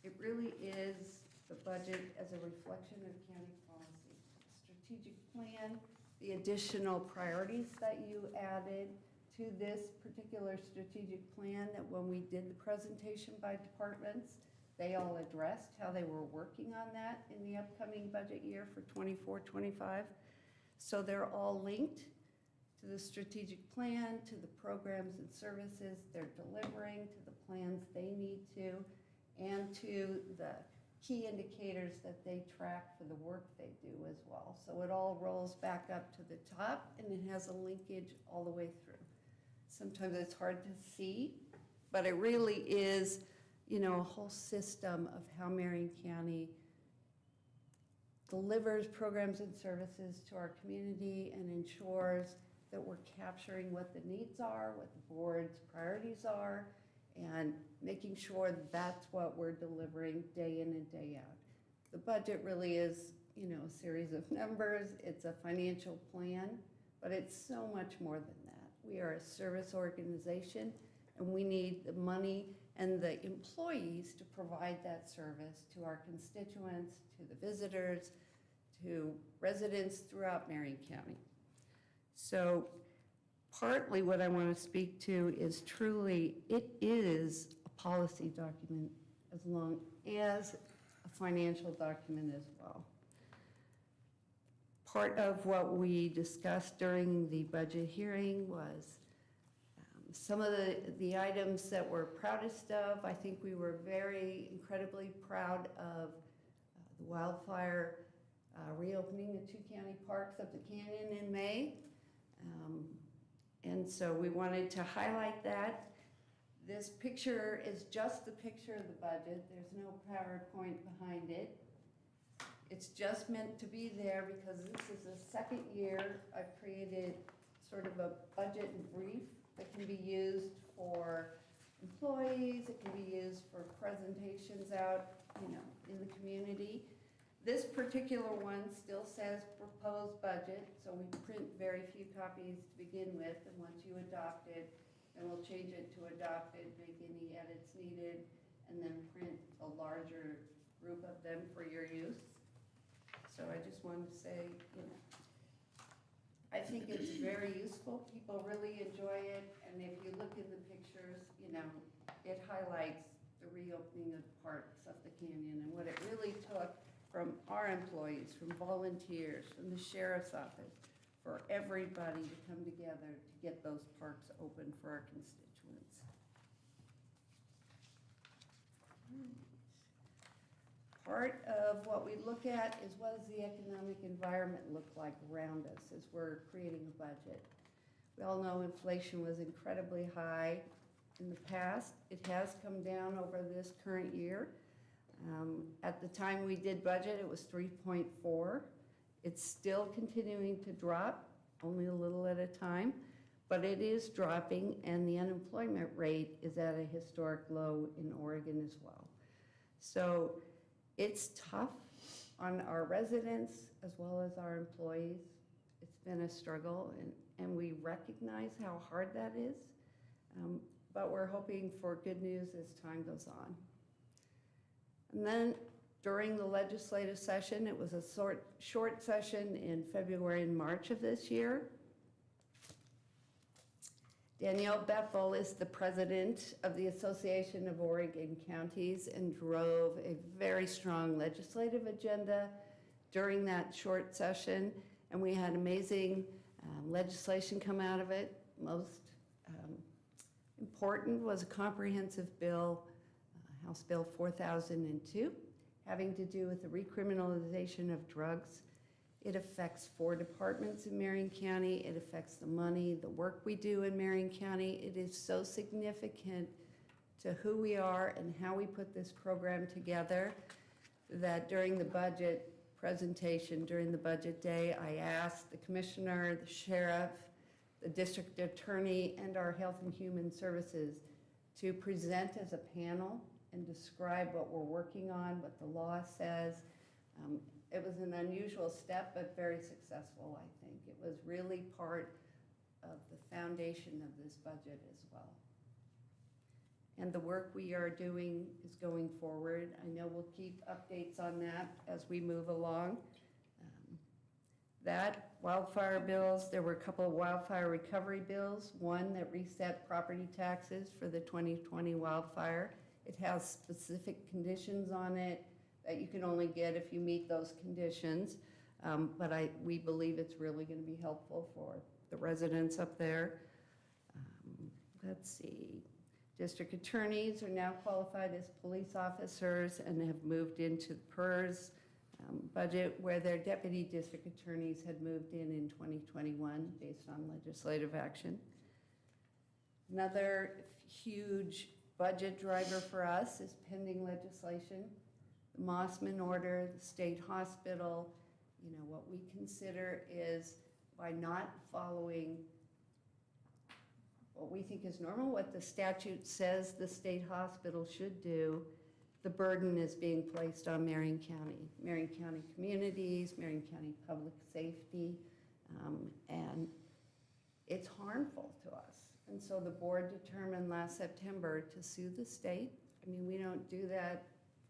it really is the budget as a reflection of county policy. Strategic plan, the additional priorities that you added to this particular strategic plan, that when we did the presentation by departments, they all addressed how they were working on that in the upcoming budget year for 24-25. So they're all linked to the strategic plan, to the programs and services they're delivering, to the plans they need to, and to the key indicators that they track for the work they do as well. So it all rolls back up to the top, and it has a linkage all the way through. Sometimes it's hard to see, but it really is, you know, a whole system of how Marion County delivers programs and services to our community and ensures that we're capturing what the needs are, what the board's priorities are, and making sure that's what we're delivering day in and day out. The budget really is, you know, a series of numbers. It's a financial plan, but it's so much more than that. We are a service organization, and we need the money and the employees to provide that service to our constituents, to the visitors, to residents throughout Marion County. So partly what I want to speak to is truly, it is a policy document as long as a financial document as well. Part of what we discussed during the budget hearing was some of the items that we're proudest of. I think we were incredibly proud of the wildfire reopening the 2 county parks up the canyon in May. And so we wanted to highlight that. This picture is just the picture of the budget. There's no PowerPoint behind it. It's just meant to be there because this is the second year I've created sort of a budget and brief that can be used for employees, it can be used for presentations out, you know, in the community. This particular one still says proposed budget, so we print very few copies to begin with, and once you adopt it, then we'll change it to adopted, make any edits needed, and then print a larger group of them for your use. So I just wanted to say, you know, I think it's very useful. People really enjoy it, and if you look in the pictures, you know, it highlights the reopening of parts of the canyon and what it really took from our employees, from volunteers, from the sheriff's office, for everybody to come together to get those parks open for our constituents. Part of what we look at is what does the economic environment look like around us as we're creating a budget. We all know inflation was incredibly high in the past. It has come down over this current year. At the time we did budget, it was 3.4. It's still continuing to drop, only a little at a time, but it is dropping, and the unemployment rate is at a historic low in Oregon as well. So it's tough on our residents as well as our employees. It's been a struggle, and we recognize how hard that is, but we're hoping for good news as time goes on. And then during the legislative session, it was a short session in February and March of this year. Danielle Bethel is the president of the Association of Oregon Counties and drove a very strong legislative agenda during that short session, and we had amazing legislation come out of it. Most important was a comprehensive bill, House Bill 4002, having to do with the recriminalization of drugs. It affects 4 departments in Marion County. It affects the money, the work we do in Marion County. It is so significant to who we are and how we put this program together that during the budget presentation, during the budget day, I asked the commissioner, the sheriff, the district attorney, and our Health and Human Services to present as a panel and describe what we're working on, what the law says. It was an unusual step, but very successful, I think. It was really part of the foundation of this budget as well. and the work we are doing is going forward. I know we'll keep updates on that as we move along. That, wildfire bills, there were a couple of wildfire recovery bills, one that reset property taxes for the 2020 wildfire. It has specific conditions on it that you can only get if you meet those conditions. But we believe it's really going to be helpful for the residents up there. Let's see. District attorneys are now qualified as police officers and have moved into the PERS budget, where their deputy district attorneys had moved in 2021 based on legislative action. Another huge budget driver for us is pending legislation. The Mossman order, the state hospital, what we consider is by not following what we think is normal, what the statute says the state hospital should do, the burden is being placed on Marion County communities, Marion County public safety, and it's harmful to us. And so the board determined last September to sue the state. I mean, we don't do that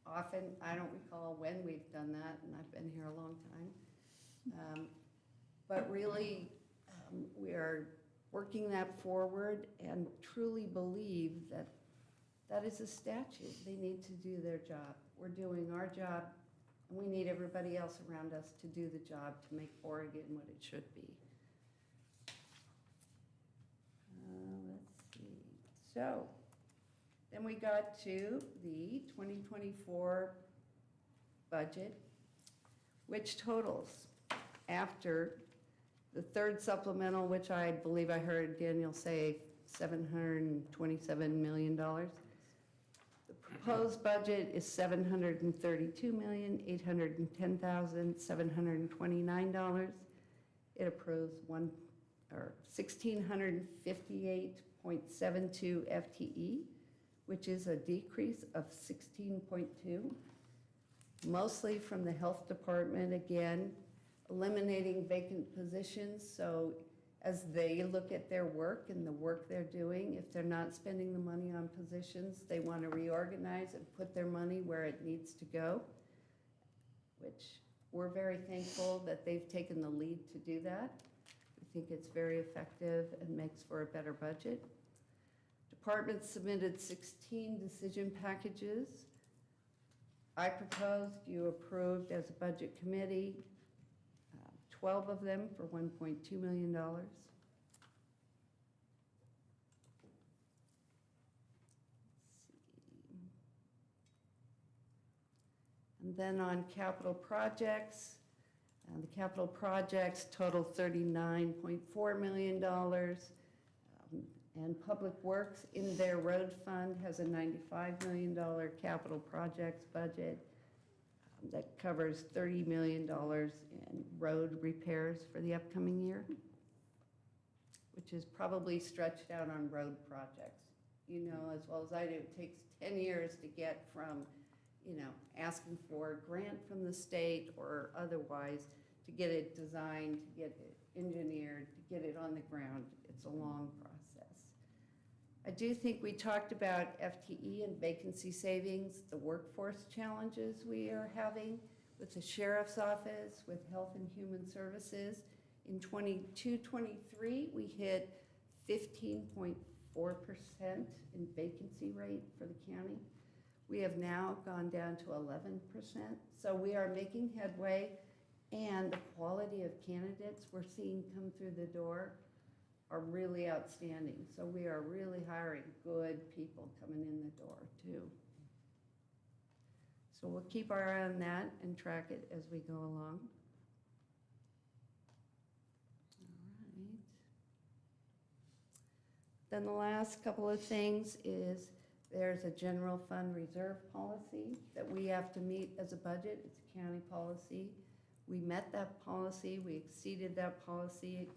often. I don't recall when we've done that, and I've been here a long time. But really, we are working that forward and truly believe that that is a statute. They need to do their job. We're doing our job, and we need everybody else around us to do the job to make Oregon what it should be. Let's see. So then we got to the 2024 budget, which totals after the third supplemental, which I believe I heard Daniel say $727 million. The proposed budget is $732,810,729. It approves 1,658.72 FTE, which is a decrease of 16.2, mostly from the health department again, eliminating vacant positions. So as they look at their work and the work they're doing, if they're not spending the money on positions, they want to reorganize and put their money where it needs to go, which we're very thankful that they've taken the lead to do that. We think it's very effective and makes for a better budget. Departments submitted 16 decision packages. I proposed, you approved as a budget committee, 12 of them for $1.2 million. And then on capital projects, the capital projects total $39.4 million. And Public Works in their road fund has a $95 million capital projects budget that covers $30 million in road repairs for the upcoming year, which is probably stretched out on road projects. You know as well as I do, it takes 10 years to get from, asking for a grant from the state or otherwise to get it designed, to get it engineered, to get it on the ground. It's a long process. I do think we talked about FTE and vacancy savings, the workforce challenges we are having with the Sheriff's Office, with Health and Human Services. In 22-23, we hit 15.4% in vacancy rate for the county. We have now gone down to 11%. So we are making headway, and the quality of candidates we're seeing come through the door are really outstanding. So we are really hiring good people coming in the door too. So we'll keep our eye on that and track it as we go along. All right. Then the last couple of things is there's a general fund reserve policy that we have to meet as a budget. It's a county policy. We met that policy, we exceeded that policy. It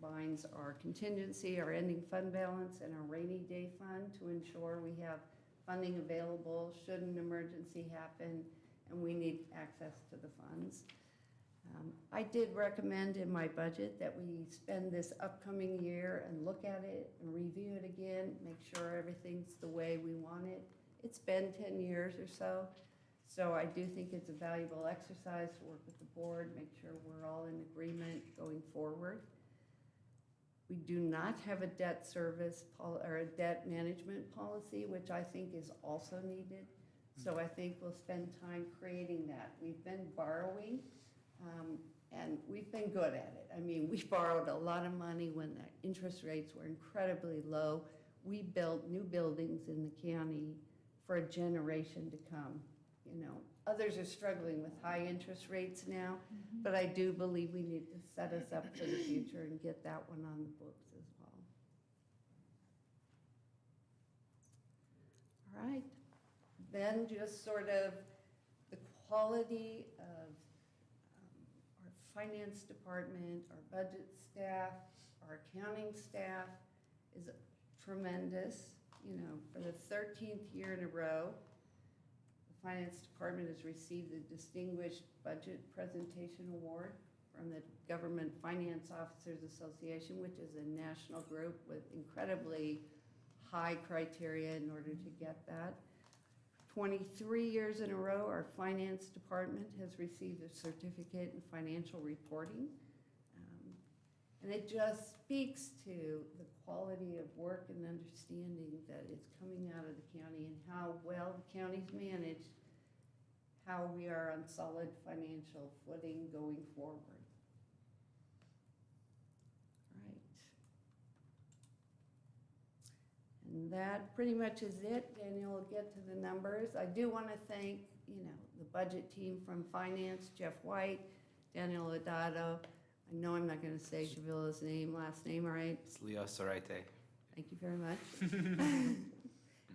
combines our contingency, our ending fund balance, and our rainy day fund to ensure we have funding available should an emergency happen and we need access to the funds. I did recommend in my budget that we spend this upcoming year and look at it and review it again, make sure everything's the way we want it. It's been 10 years or so, so I do think it's a valuable exercise to work with the board, make sure we're all in agreement going forward. We do not have a debt service or a debt management policy, which I think is also needed. So I think we'll spend time creating that. We've been borrowing, and we've been good at it. I mean, we borrowed a lot of money when the interest rates were incredibly low. We built new buildings in the county for a generation to come. You know, others are struggling with high interest rates now, but I do believe we need to set us up for the future and get that one on the books as well. All right. Then just sort of the quality of our finance department, our budget staff, our accounting staff is tremendous. You know, for the 13th year in a row, the finance department has received the Distinguished Budget Presentation Award from the Government Finance Officers Association, which is a national group with incredibly high criteria in order to get that. 23 years in a row, our finance department has received a certificate in financial reporting. And it just speaks to the quality of work and understanding that is coming out of the county and how well the county's managed, how we are on solid financial footing going forward. Right. And that pretty much is it. Daniel will get to the numbers. I do want to thank, you know, the budget team from finance, Jeff White, Daniel Adado. I know I'm not going to say Shavilla's last name, right? It's Leo Sorite. Thank you very much.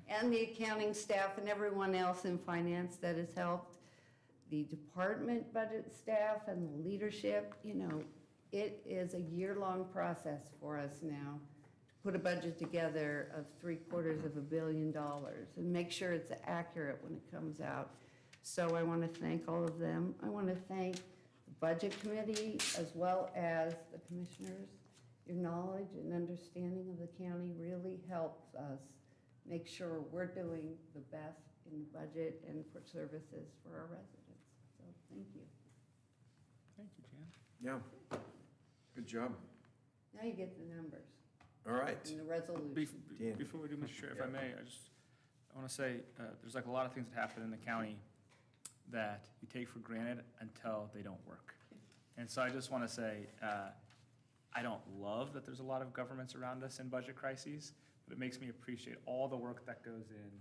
And the accounting staff and everyone else in finance that has helped. The department budget staff and the leadership, you know, it is a year-long process for us now to put a budget together of $750 million and make sure it's accurate when it comes out. So I want to thank all of them. I want to thank the Budget Committee as well as the commissioners. Your knowledge and understanding of the county really helps us make sure we're doing the best in the budget and for services for our residents. So thank you. Thank you, Jan. Yeah, good job. Now you get the numbers All right. and the resolution. Dan. Before we do, Mr. Chair, if I Yeah. may, I want to say, there's like a lot of things that happen in the county that you take for granted until they don't work. And so I just want to say, I don't love that there's a lot of governments around us in budget crises, but it makes me appreciate all the work that goes in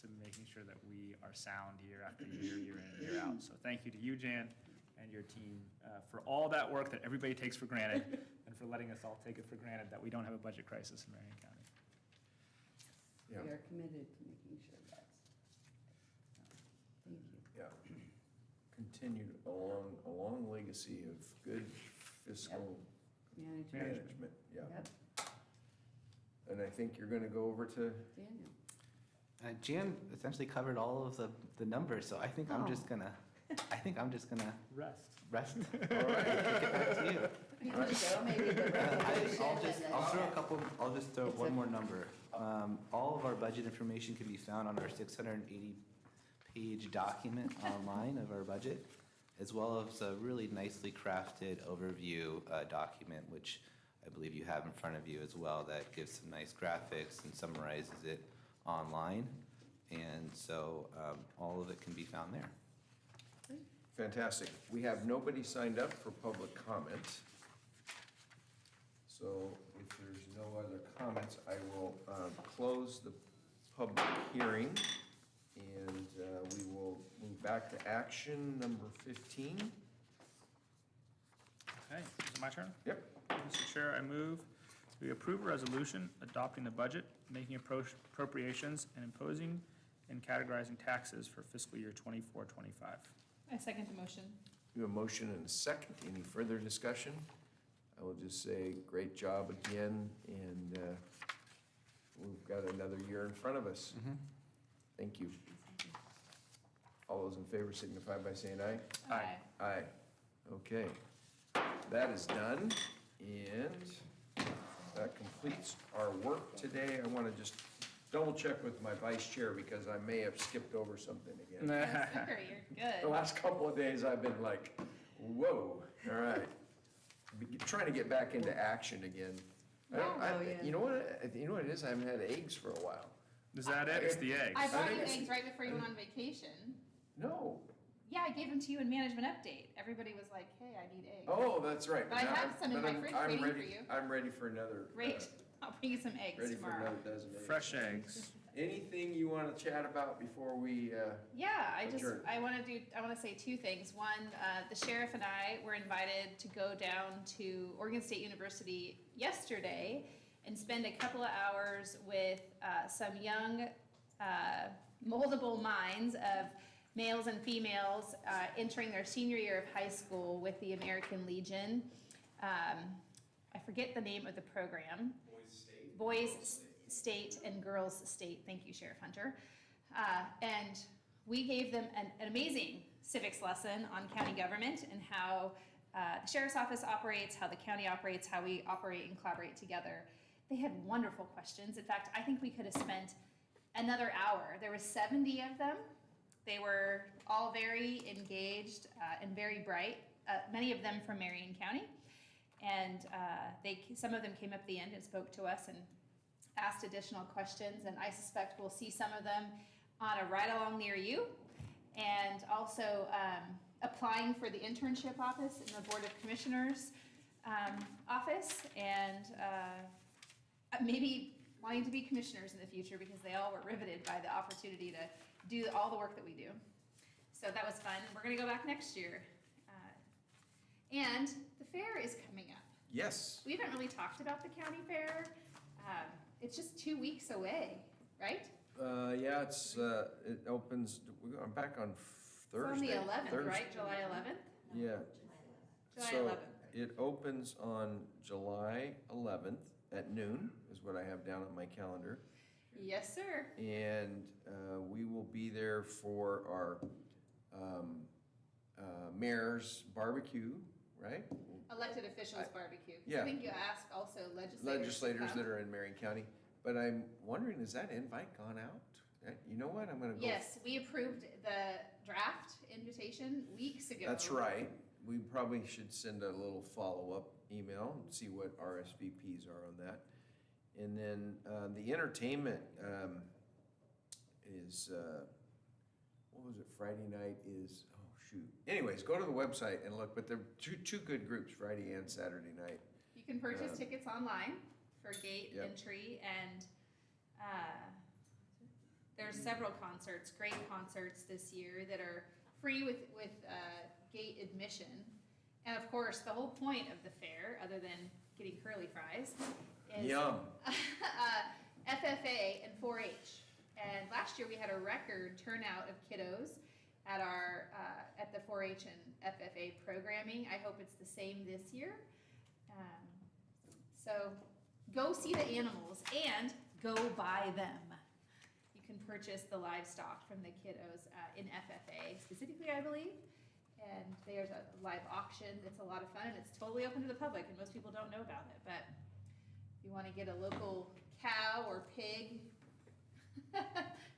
to making sure that we are sound year after year, year in, year out. So thank you to you, Jan, and your team for all that work that everybody takes for granted and for letting us all take it for granted that we don't have a budget crisis in Marion County. Yeah. We are committed to making sure that's. Thank you. Yeah. Continued a long legacy of good fiscal management. Yeah. Yep. And I think you're going to go over to, Daniel. Jan essentially covered all of the numbers, so I think I'm just gonna, Rest. All right. Get back to you. You can go, maybe the resolution and I'll throw a then- couple, I'll just throw It's one a- more number. All of our budget information can be found on our 680-page document online of our budget, as well as a really nicely crafted overview document, which I believe you have in front of you as well, that gives some nice graphics and summarizes it online. And so all of it can be found there. fantastic. We have nobody signed up for public comment. So if there's no other comments, I will close the public hearing. And we will move back to action number 15. Okay, is it my turn? Yep. Mr. Chair, I move we approve a resolution adopting the budget, making appropriations, and imposing and categorizing taxes for fiscal year 24-25. I second the motion. We have a motion and a second. Any further discussion? I will just say, great job again, and we've got another year in front of us. Thank you. All those in favor signify by saying aye. Aye. Aye. Okay, that is done, and that completes our work today. I want to just double check with my vice chair because I may have skipped over something again. Sucker, you're The good. last couple of days, I've been like, whoa, all right. Trying to get back into action again. You know what it is? I haven't had eggs for a while. Is that it? It's the eggs. I brought you eggs right before you went on vacation. No. Yeah, I gave them to you in management update. Everybody was like, hey, I need eggs. Oh, that's right. But I Now- have some in but my fridge I'm waiting ready- for you. I'm ready for another. Great. I'll bring you some eggs Ready for tomorrow. another dozen eggs. Fresh eggs. Anything you want to chat about before we, Yeah, adjourn? I want to say two things. One, the sheriff and I were invited to go down to Oregon State University yesterday and spend a couple of hours with some young, moldable minds of males and females entering their senior year of high school with the American Legion. I forget the name of the program. Boys State and Girls State. Thank you, Sheriff Hunter. And we gave them an amazing civics lesson on county government and how the sheriff's office operates, how the county operates, how we operate and collaborate together. They had wonderful questions. In fact, I think we could have spent another hour. There were 70 of them. They were all very engaged and very bright, many of them from Marion County. And some of them came up at the end and spoke to us and asked additional questions. And I suspect we'll see some of them on a ride-along near you. And also applying for the internship office in the Board of Commissioners office. And maybe wanting to be commissioners in the future because they all were riveted by the opportunity to do all the work that we do. So that was fun. We're gonna go back next year. And the fair is coming up. yes. We haven't really talked about the county fair. It's just 2 weeks away, right? Yeah, it opens, I'm back on Thursday. It's on the 11th, Thursday. right? July 11th? Yeah. July So 11th. it opens on July 11th at noon is what I have down on my calendar. Yes, sir. And we will be there for our mayor's barbecue, right? Elected officials barbecue. 'Cause Yeah. I think you asked also legislators. That are in Marion County. But I'm wondering, has that invite gone out? You know what, I'm gonna go. Yes, we approved the draft invitation weeks ago. That's right. We probably should send a little follow-up email and see what RSVPs are on that. And then the entertainment is, what was it, Friday night is, oh shoot. Anyways, go to the website and look, but there are two good groups, Friday and Saturday night. You can purchase tickets online for gate Yep. entry, and there's several concerts, great concerts this year that are free with gate admission. And of course, the whole point of the fair, other than getting curly fries, is Yum. FFA and 4-H. And last year we had a record turnout of kiddos at our at the 4-H and FFA programming. I hope it's the same this year. So go see the animals and go buy them. You can purchase the livestock from the kiddos in FFA specifically, I believe. And there's a live auction that's a lot of fun, and it's totally open to the public, and most people don't know about it. But if you want to get a local cow or pig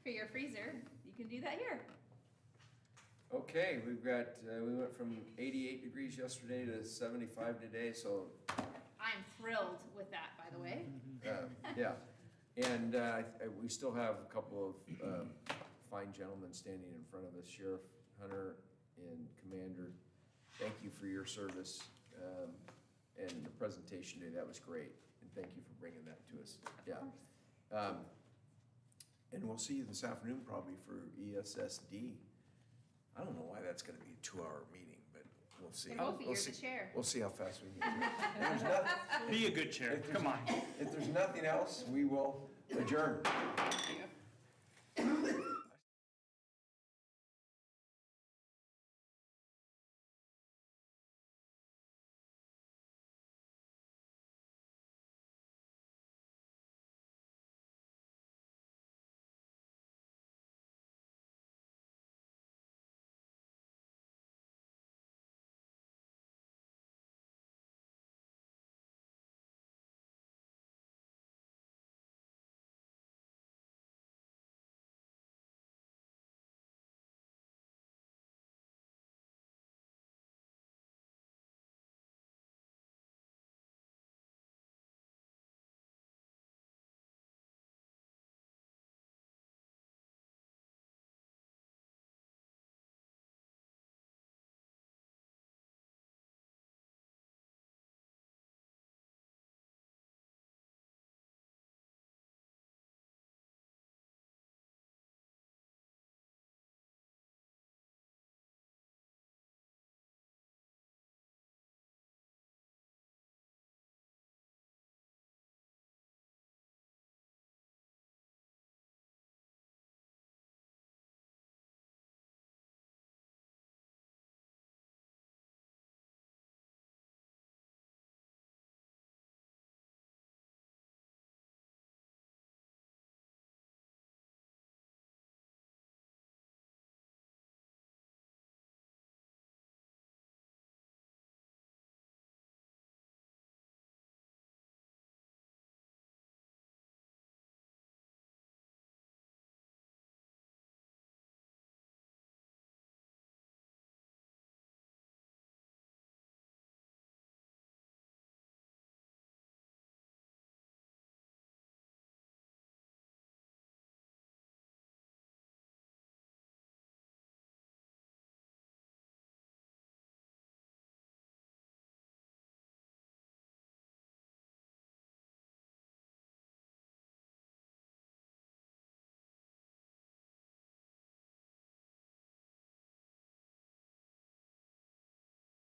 for your freezer, you can do that here. Okay, we've got, we went from 88 degrees yesterday to 75 today, so I'm thrilled with that, by the way. yeah. And we still have a couple of fine gentlemen standing in front of us, Sheriff Hunter and Commander. Thank you for your service and the presentation today. That was great, and thank you for bringing that to us. Yeah. And we'll see you this afternoon probably for ESSD. I don't know why that's going to be a 2-hour meeting, but we'll see. Sophie, We'll you're see. the chair. We'll see how fast we can get through it. If there's nothing- Be a good chair. Come on. If there's nothing else, we will adjourn. Thank you.